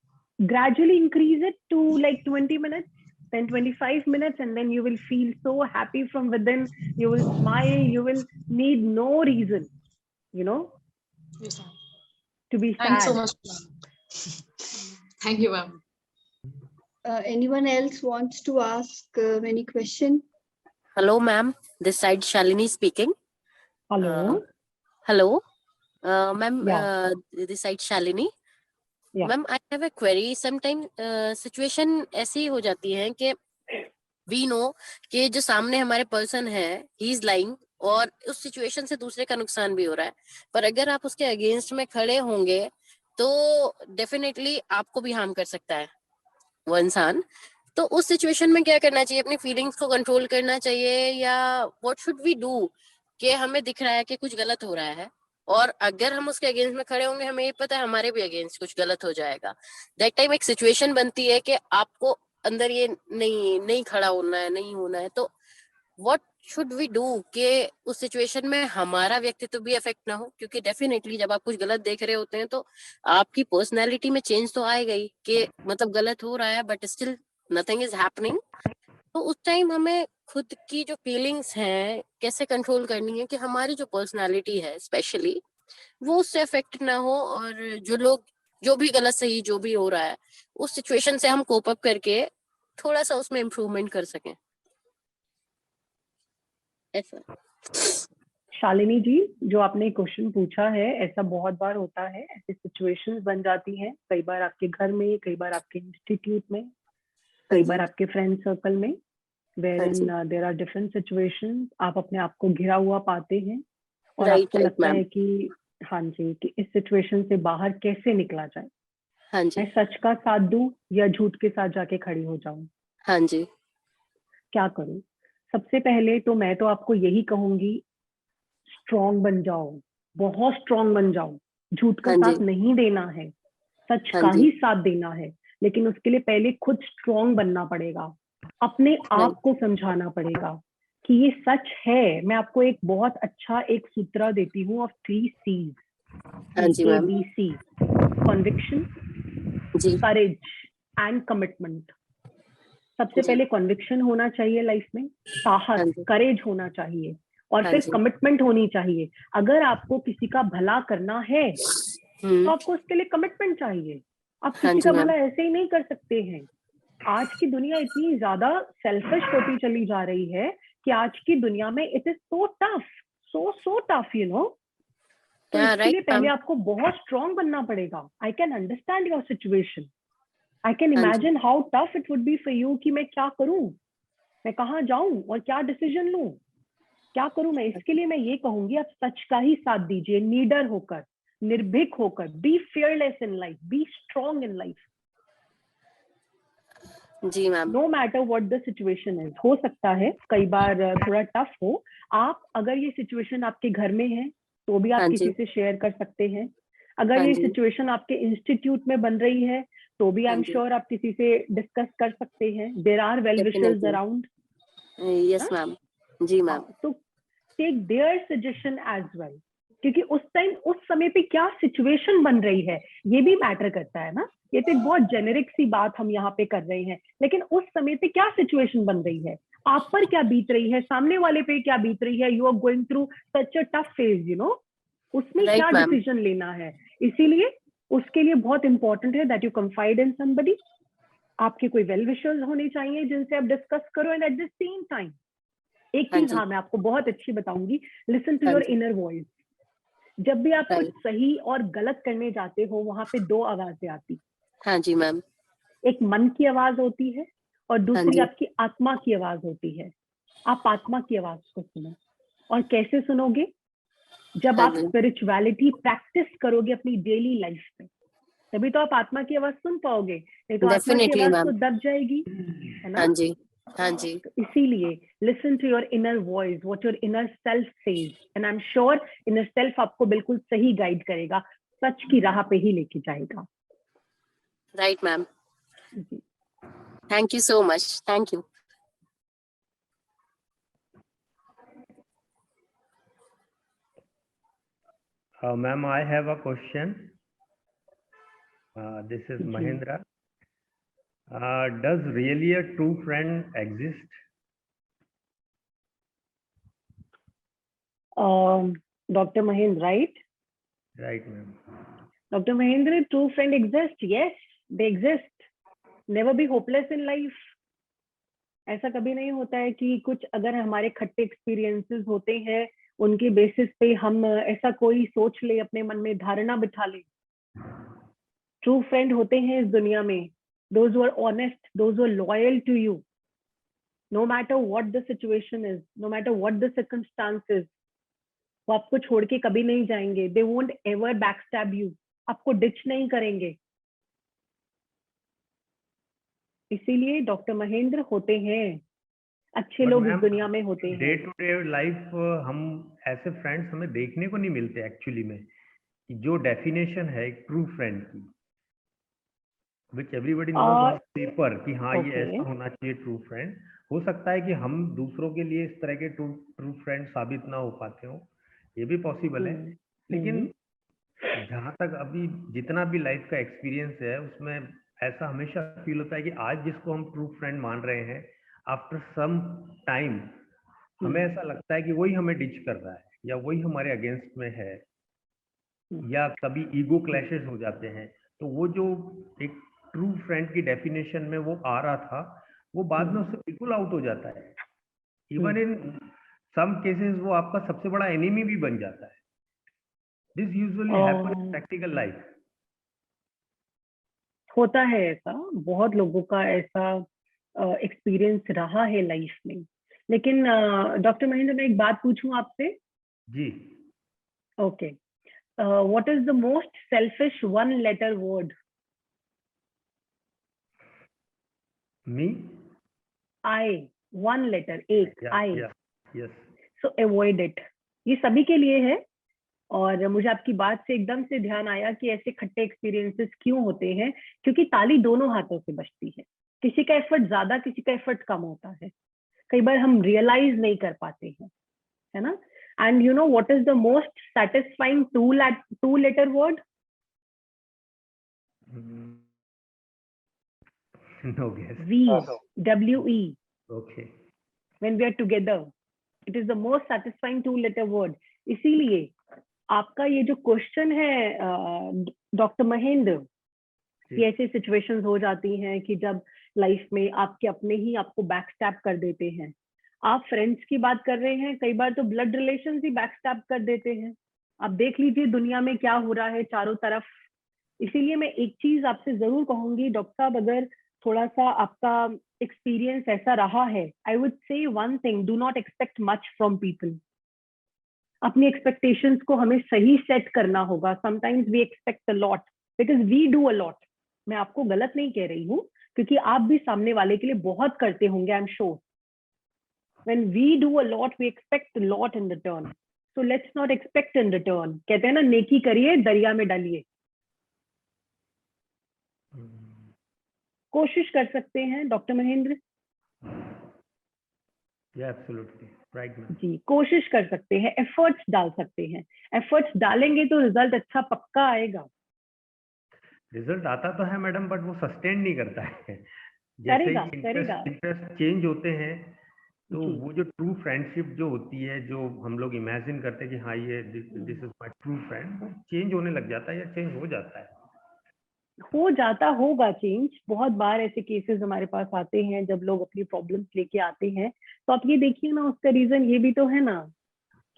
gradually increase it to like 20 minutes, Spend 25 minutes and then you will feel so happy from within. You will smile. You will need no reason, you know, Yes, ma'am. to be Thanks so sad. much, ma'am. Thank you, ma'am. Anyone else wants to ask any question? Hello, ma'am. This side Shalini speaking. Hello. Hello, ma'am. Yeah. This side Shalini. Yeah. Ma'am, I have a query. Sometimes situation ऐसी हो जाती है कि we know कि जो सामने हमारे person है, he is lying, और उस सिचुएशन से दूसरे का नुकसान भी हो रहा है. पर अगर आप उसके अगेंस्ट में खड़े होंगे तो डेफिनेटली आपको भी हार्म कर सकता है वो इंसान. तो उस सिचुएशन में क्या करना चाहिए? अपनी फीलिंग्स को कंट्रोल करना चाहिए या व्हाट शुड वी डू कि हमें दिख रहा है कि कुछ गलत हो रहा है, और अगर हम उसके अगेंस्ट में खड़े होंगे हमें ये पता है हमारे भी अगेंस्ट कुछ गलत हो जाएगा. दैट टाइम एक सिचुएशन बनती है कि आपको अंदर ये नहीं खड़ा होना है, नहीं होना है. तो व्हाट शुड वी डू कि उस सिचुएशन में हमारा व्यक्तित्व भी अफेक्ट ना हो? क्योंकि डेफिनेटली जब आप कुछ गलत देख रहे होते हैं तो आपकी पर्सनैलिटी में चेंज तो आएगा ही कि मतलब गलत हो रहा है but still nothing is happening. तो उस टाइम हमें खुद की जो फीलिंग्स हैं कैसे कंट्रोल करनी है कि हमारी जो पर्सनालिटी है स्पेशली वो उससे अफेक्ट ना हो, और जो लोग जो भी गलत सही जो भी हो रहा है उस सिचुएशन से हम कोप अप करके थोड़ा सा उसमें इम्प्रूवमेंट कर सकें. ऐसा. शालिनी जी, जो आपने क्वेश्चन पूछा है, ऐसा बहुत बार होता है. ऐसी सिचुएशंस बन जाती हैं, कई बार आपके घर में, कई बार आपके इंस्टीट्यूट में, कई बार आपके फ्रेंड सर्कल में, wherein there are different situations. आप अपने आप को घिरा हुआ पाते हैं और आपको लगता है कि हाँ जी, कि इस सिचुएशन से बाहर कैसे निकला जाए. हाँ जी. मैं सच का साथ दूं या झूठ के साथ जाके खड़ी हो जाऊं? हाँ जी. क्या करूं? सबसे पहले तो मैं तो आपको यही कहूंगी, स्ट्रॉन्ग बन जाओ, बहुत स्ट्रॉन्ग बन जाओ. झूठ का साथ नहीं देना है, सच का ही साथ देना है, लेकिन उसके लिए पहले खुद स्ट्रॉन्ग बनना पड़ेगा. अपने आप को समझाना पड़ेगा कि ये सच है. मैं आपको एक बहुत अच्छा एक सूत्र देती हूँ of 3 C's. ABC: conviction, courage and commitment. सबसे पहले कन्विक्शन होना चाहिए लाइफ में, साहस, करेज होना चाहिए, और फिर कमिटमेंट होनी चाहिए. अगर आपको किसी का भला करना है तो आपको उसके लिए कमिटमेंट चाहिए. आप किसी का भला ऐसे ही नहीं कर सकते हैं. आज की दुनिया इतनी ज्यादा सेल्फिश होती चली जा रही है कि आज की दुनिया में it is so tough, so tough, you know. तो इसके लिए पहले आपको बहुत स्ट्रॉन्ग बनना पड़ेगा. I can understand your situation. I can imagine how tough it would be for you कि मैं क्या करूं, मैं कहाँ जाऊं और क्या डिसीजन लूं, क्या करूं मैं. इसके लिए मैं ये कहूंगी, आप सच का ही साथ दीजिए, नीडर होकर, निर्भीक होकर. Be fearless in life, be strong in life. जी ma'am. No matter what the situation is. हो सकता है कई बार थोड़ा टफ हो. आप अगर ये सिचुएशन आपके घर में है तो भी आप किसी से शेयर कर सकते हैं. अगर ये सिचुएशन आपके इंस्टीट्यूट में बन रही है तो भी आई एम श्योर आप किसी से डिस्कस कर सकते हैं. There are well wishers around. Yes ma'am. जी मैम. तो take their suggestion as well, क्योंकि उस टाइम उस समय पे क्या सिचुएशन बन रही है ये भी मैटर करता है ना. ये तो एक बहुत जेनेरिक सी बात हम यहाँ पे कर रहे हैं, लेकिन उस समय पे क्या सिचुएशन बन रही है, आप पर क्या बीत रही है, सामने वाले पे क्या बीत रही है. You are going through such a tough phase, you know. उसमें क्या डिसीजन लेना है. इसीलिए उसके लिए बहुत इंपॉर्टेंट है दैट यू कंफाइड इन समबडी. आपके कोई वेल विशर्स होने चाहिए जिनसे आप डिस्कस करो. And at the same time एक चीज हाँ मैं आपको बहुत अच्छी बताऊंगी, listen to your inner voice. जब भी आप कुछ सही और गलत करने जाते हो वहां पे 2 आवाजें आती. हाँ जी मैम. एक मन की आवाज होती है और दूसरी आपकी आत्मा की आवाज होती है. आप आत्मा की आवाज को सुनो. और कैसे सुनोगे? जब आप स्पिरिचुअलिटी प्रैक्टिस करोगे अपनी डेली लाइफ में, तभी तो आप आत्मा की आवाज सुन पाओगे. नहीं तो आत्मा की आवाज तो दब जाएगी, है ना. हाँ जी. हाँ जी. इसीलिए listen to your inner voice, what your inner self says, and I am sure inner self आपको बिल्कुल सही गाइड करेगा, सच की राह पे ही लेके जाएगा. Right ma'am. Thank you so much. Thank you. Ma'am, I have a question. This is Mahendra. Does really a true friend exist? Dr. Mahendra, right? Right, ma'am. Dr. Mahendra, true friend exists. Yes, they exist. Never be hopeless in life. ऐसा कभी नहीं होता है कि कुछ अगर हमारे खट्टे एक्सपीरियंसेस होते हैं उनके बेसिस पे हम ऐसा कोई सोच ले, अपने मन में धारणा बिठा ले. ट्रू फ्रेंड होते हैं इस दुनिया में those who are honest, those who are loyal to you, no matter what the situation is, no matter what the circumstances. वो आपको छोड़ के कभी नहीं जाएंगे. They won't ever backstab you. आपको डिच नहीं करेंगे. इसीलिए डॉक्टर महेंद्र होते हैं, अच्छे लोग इस दुनिया में होते हैं. डे टू डे लाइफ हम ऐसे फ्रेंड्स हमें देखने को नहीं मिलते एक्चुअली में. जो डेफिनेशन है एक ट्रू फ्रेंड की, which everybody knows on paper कि हाँ ये ऐसा होना चाहिए ट्रू फ्रेंड. हो सकता है कि हम दूसरों के लिए इस तरह के ट्रू फ्रेंड साबित ना हो पाते हो, ये भी पॉसिबल है. लेकिन जहाँ तक अभी जितना भी लाइफ का एक्सपीरियंस है उसमें ऐसा हमेशा फील होता है कि आज जिसको हम ट्रू फ्रेंड मान रहे हैं, आफ्टर सम टाइम हमें ऐसा लगता है कि वही हमें डिच कर रहा है या वही हमारे अगेंस्ट में है, या कभी ईगो क्लैशेस हो जाते हैं. तो वो जो एक ट्रू फ्रेंड की डेफिनेशन में वो आ रहा था, वो बाद में उससे बिल्कुल आउट हो जाता है. इवन इन सम केसेस वो आपका सबसे बड़ा एनिमी भी बन जाता है. This usually happen in practical life. होता है ऐसा, बहुत लोगों का ऐसा एक्सपीरियंस रहा है लाइफ में. लेकिन डॉक्टर महेंद्र, मैं एक बात पूछूं आपसे. जी. Okay. What is the most selfish one letter word? Me? I. One letter. एक. Yeah, I. yeah, yes. So avoid it. ये सभी के लिए है. और मुझे आपकी बात से एकदम से ध्यान आया कि ऐसे खट्टे एक्सपीरियंसेस क्यों होते हैं, क्योंकि ताली दोनों हाथों से बजती है. किसी का एफर्ट ज्यादा, किसी का एफर्ट कम होता है. कई बार हम रियलाइज नहीं कर पाते हैं, है ना. And you know what is the most satisfying two letter word? No guess. We. W-E. Okay. When we are together, it is the most satisfying two letter word. इसीलिए आपका ये जो क्वेश्चन है डॉक्टर महेंद्र, कि ऐसे सिचुएशंस हो जाती हैं कि जब लाइफ में आपके अपने ही आपको बैकस्टैप कर देते हैं. आप फ्रेंड्स की बात कर रहे हैं, कई बार तो ब्लड रिलेशंस ही बैकस्टैप कर देते हैं. आप देख लीजिए दुनिया में क्या हो रहा है चारों तरफ. इसीलिए मैं एक चीज आपसे जरूर कहूंगी डॉक्टर साहब, अगर थोड़ा सा आपका एक्सपीरियंस ऐसा रहा है, I would say one thing, do not expect much from people. अपनी एक्सपेक्टेशंस को हमें सही सेट करना होगा. Sometimes we expect a lot because we do a lot. मैं आपको गलत नहीं कह रही हूँ, क्योंकि आप भी सामने वाले के लिए बहुत करते होंगे, I am sure. When we do a lot we expect a lot in return. So let's not expect in return. कहते हैं ना, नेकी करिए दरिया में डालिए. कोशिश कर सकते हैं doctor Mahendra. Absolutely right ma'am. जी, कोशिश कर सकते हैं, एफर्ट्स डाल सकते हैं. एफर्ट्स डालेंगे तो रिजल्ट अच्छा पक्का आएगा. रिजल्ट आता तो है मैडम, बट वो सस्टेन नहीं करता है. करेगा. इंटरेस्ट चेंज होते हैं, तो वो जो ट्रू फ्रेंडशिप जो होती है, जो हम लोग इमेजिन करते हैं कि हाँ ये this is my true friend, वो चेंज होने लग जाता है या चेंज हो जाता है. हो जाता होगा चेंज. बहुत बार ऐसे केसेस हमारे पास आते हैं जब लोग अपनी प्रॉब्लम्स लेके आते हैं. तो आप ये देखिए ना, उसका रीजन ये भी तो है ना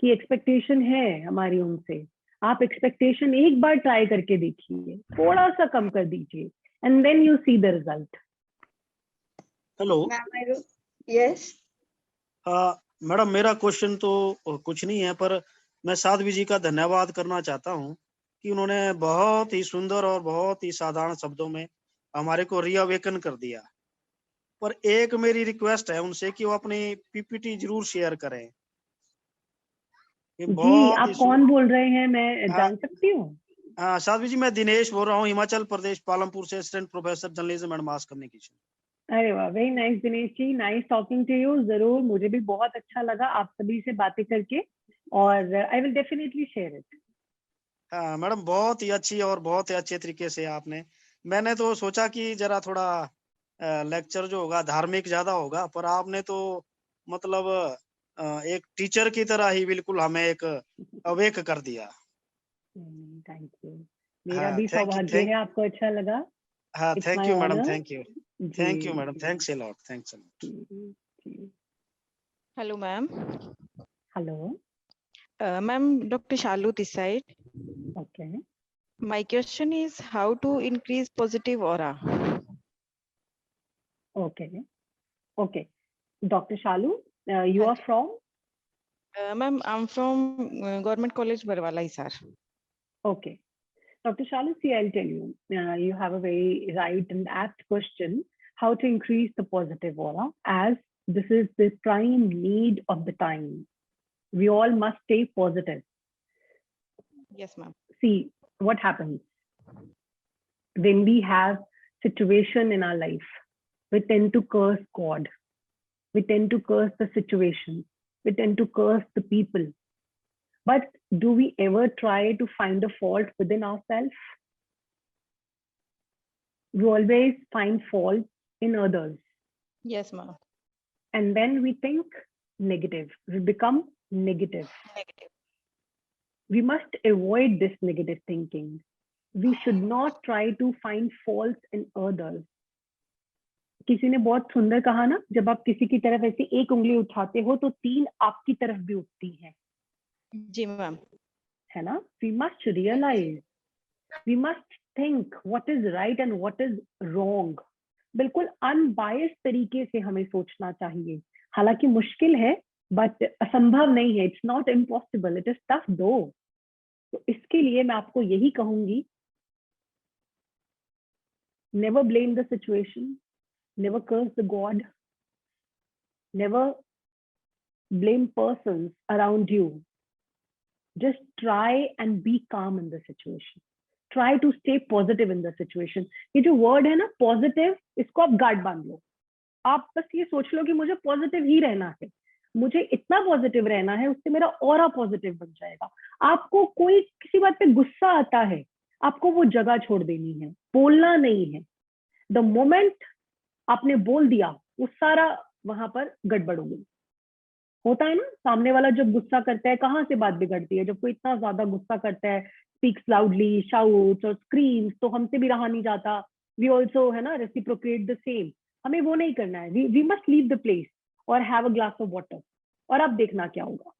कि एक्सपेक्टेशन है हमारी उनसे. आप एक्सपेक्टेशन एक बार ट्राई करके देखिए, थोड़ा सा कम कर दीजिए, and then you see the result. Hello yes madam, मेरा क्वेश्चन तो कुछ नहीं है, पर मैं साध्वी जी का धन्यवाद करना चाहता हूँ कि उन्होंने बहुत ही सुंदर और बहुत ही साधारण शब्दों में हमारे को रीअवेकन कर दिया. पर एक मेरी रिक्वेस्ट है उनसे कि वो अपनी पीपीटी जरूर शेयर करें. जी, आप कौन बोल रहे हैं, मैं जान सकती हूँ? हाँ साध्वी जी, मैं दिनेश बोल रहा हूँ, हिमाचल प्रदेश पालमपुर से, assistant professor journalism and mass communication. अरे वाह, very nice Dinesh ji, nice talking to you. जरूर, मुझे भी बहुत अच्छा लगा आप सभी से बातें करके, और I will definitely share it. हाँ मैडम, बहुत ही अच्छी और बहुत ही अच्छे तरीके से आपने, मैंने तो सोचा कि जरा थोड़ा लेक्चर जो होगा धार्मिक ज्यादा होगा, पर आपने तो मतलब एक टीचर की तरह ही बिल्कुल हमें एक अवेक कर दिया। Thank you. मेरा हाँ, भी सौभाग्य है आपको अच्छा लगा। हाँ, It's thank my you madam, honor. Thank you madam, thanks a lot, thanks a lot. Hello, ma'am. Hello. Ma'am, Dr. Shalu this side. Okay. My question is how to increase positive aura. Okay. Okay. Dr. Shalu, you are from? Ma'am, I'm from Government College Barwala, sir. Okay. Dr. Shalu, see, I'll tell you. You have a very right and apt question. How to increase the positive aura, as this is the prime need of the time. We all must stay positive. Yes, ma'am. See, what happens when we have situation in our life, we tend to curse God. We tend to curse the situation. We tend to curse the people. But do we ever try to find a fault within ourselves? We always find fault in others. Yes, ma'am. And then we think negative. We become negative. We must avoid this negative thinking. We should not try to find faults in others. किसी ने बहुत सुंदर कहा ना, जब आप किसी की तरफ ऐसे एक उंगली उठाते हो तो 3 आपकी तरफ भी उठती हैं। जी मैम। है ना? We must realize, we must think what is right and what is wrong. बिल्कुल अनबायस्ड तरीके से हमें सोचना चाहिए। हालांकि मुश्किल है, बट असंभव नहीं है। It's not impossible. It is tough though. तो इसके लिए मैं आपको यही कहूंगी, never blame the situation, never curse the God, never blame persons around you. Just try and be calm in the situation. Try to stay positive in the situation. ये जो word है ना positive, इसको आप गार्ड बांध लो। आप बस ये सोच लो कि मुझे पॉजिटिव ही रहना है, मुझे इतना पॉजिटिव रहना है, उससे मेरा ऑरा पॉजिटिव बन जाएगा। आपको कोई किसी बात पे गुस्सा आता है, आपको वो जगह छोड़ देनी है, बोलना नहीं है। द मोमेंट आपने बोल दिया, वो सारा वहां पर गड़बड़ हो गई। होता है ना, सामने वाला जब गुस्सा करता है, कहाँ से बात बिगड़ती है? जब कोई इतना ज्यादा गुस्सा करता है, स्पीक्स लाउडली, शाउट्स और स्क्रीम्स, तो हमसे भी रहा नहीं जाता। वी ऑल्सो, है ना, रेसिप्रोकेट द सेम। हमें वो नहीं करना है। We must leave the place और have a glass of water, और अब देखना क्या होगा।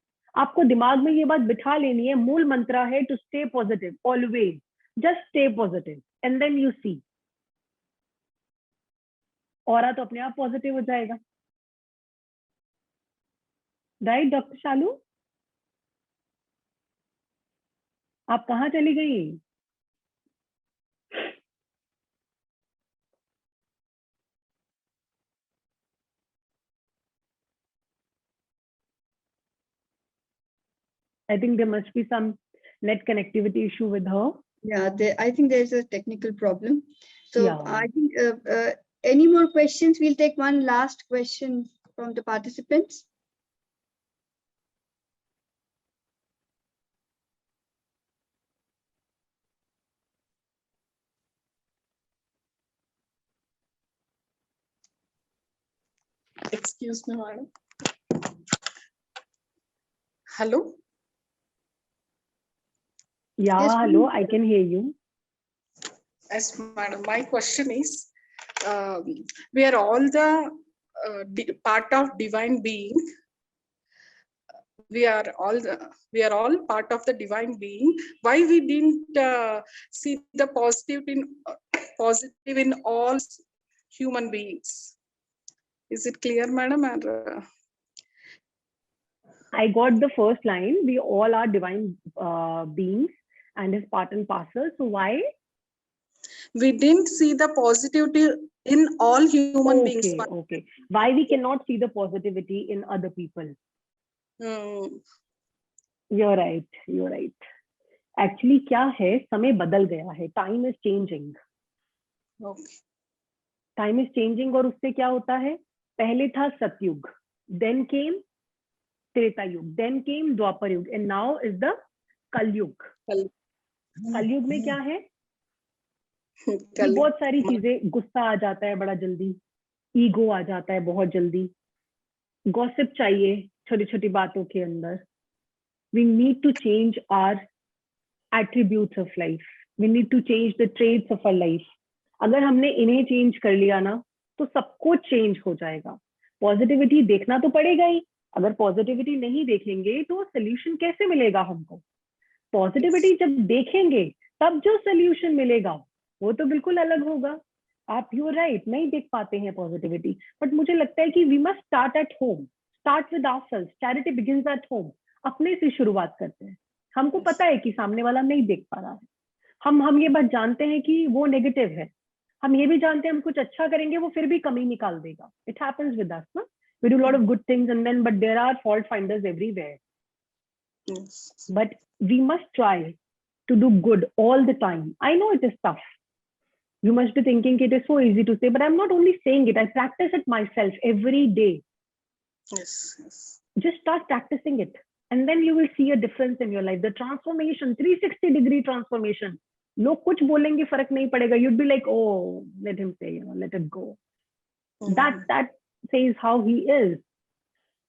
आपको दिमाग में ये बात बिठा लेनी है। मूल मंत्र है to stay positive always. Just stay positive and then you see, aura तो अपने आप पॉजिटिव हो जाएगा। राइट डॉक्टर शालू, आप कहाँ चली गई? I think there must be some net connectivity issue with her. Yeah, I think there's a technical problem. So Yeah. I think any more questions? We'll take one last question from the participants. Excuse me, madam. Hello? Yeah, Yes, hello, please. I can hear you. Yes, madam. My question is, we are all the part of divine being. We are all part of the divine being. Why we didn't see the positive in all human beings? Is it clear, madam? Or, I got the first line. We all are divine beings and is part and parcel. So why? We didn't see the positivity in all human beings. Okay. Why we cannot see the positivity in other people? You're right. Actually क्या है, समय बदल गया है। Time is changing. Okay. Time is changing और उससे क्या होता है? पहले था सतयुग, then came त्रेता युग, then came द्वापर युग, and now is the कलयुग। कलयुग में क्या है? ये बहुत सारी चीजें, गुस्सा आ जाता है बड़ा जल्दी, ईगो आ जाता है बहुत जल्दी, गॉसिप चाहिए छोटी छोटी बातों के अंदर. We need to change our attributes of life. We need to change the traits of our life. अगर हमने इन्हें चेंज कर लिया ना तो सब कुछ चेंज हो जाएगा. पॉजिटिविटी देखना तो पड़ेगा ही. अगर पॉजिटिविटी नहीं देखेंगे तो सोल्यूशन कैसे मिलेगा हमको? पॉजिटिविटी जब देखेंगे तब जो सोल्यूशन मिलेगा वो तो बिल्कुल अलग होगा. आप यू आर राइट, नहीं देख पाते हैं पॉजिटिविटी, बट मुझे लगता है कि we must start at home, start with ourselves. Charity begins at home. अपने से शुरुआत करते हैं. हमको पता है कि सामने वाला नहीं देख पा रहा है. हम ये बात जानते हैं कि वो नेगेटिव है. हम ये भी जानते हैं हम कुछ अच्छा करेंगे वो फिर भी कमी निकाल देगा. इट हैपेंस विद अस ना. We do a lot of good things and then, but there are fault finders everywhere. Yes. But we must try to do good all the time. I know it is tough. You must be thinking it is so easy to say, but I'm not only saying it. I practice it myself every day. Yes. Yes. Just start practicing it. And then you will see a difference in your life. The transformation, 360-degree transformation. लोग कुछ बोलेंगे फर्क नहीं पड़ेगा. You'd be like, oh, let him say, let it go. That says how he is,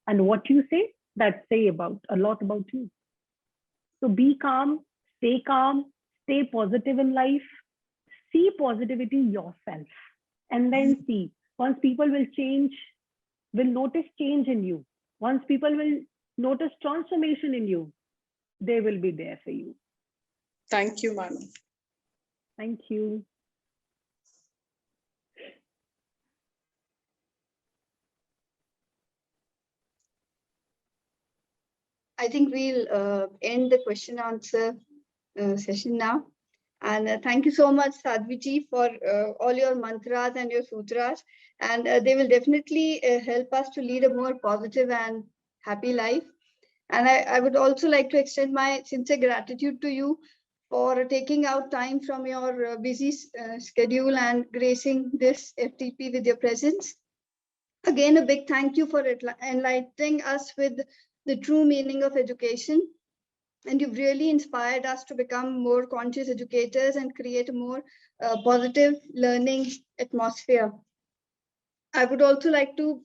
and what you say, that say a lot about you. So be calm, stay positive in life, see positivity yourself, and then see. Once people will notice change in you, once people will notice transformation in you, they will be there for you. Thank you, madam. Thank you. I think we'll end the question answer session now. And thank you so much, Sadhvi ji, for all your mantras and your sutras. And they will definitely help us to lead a more positive and happy life. And I would also like to extend my sincere gratitude to you for taking out time from your busy schedule and gracing this FTP with your presence. Again, a big thank you for enlightening us with the true meaning of education. And you've really inspired us to become more conscious educators and create a more positive learning atmosphere. I would also like to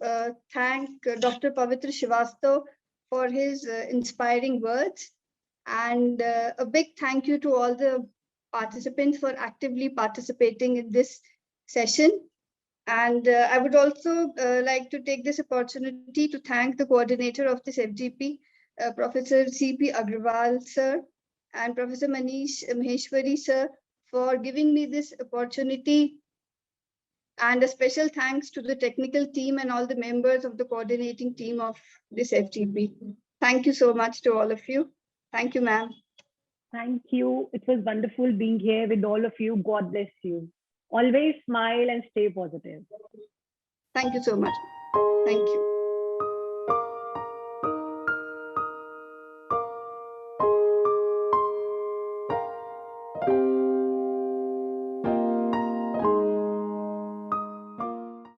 thank Dr. Pavitra Srivastav for his inspiring words. And a big thank you to all the participants for actively participating in this session. And I would also like to take this opportunity to thank the coordinator of this FGP, Professor C.P. Agrawal, sir, and Professor Manish Maheshwari, sir, for giving me this opportunity. And a special thanks to the technical team and all the members of the coordinating team of this FGP. Thank you so much to all of you. Thank you, ma'am. Thank you. It was wonderful being here with all of you. God bless you. Always smile and stay positive. Thank you so much. Thank you.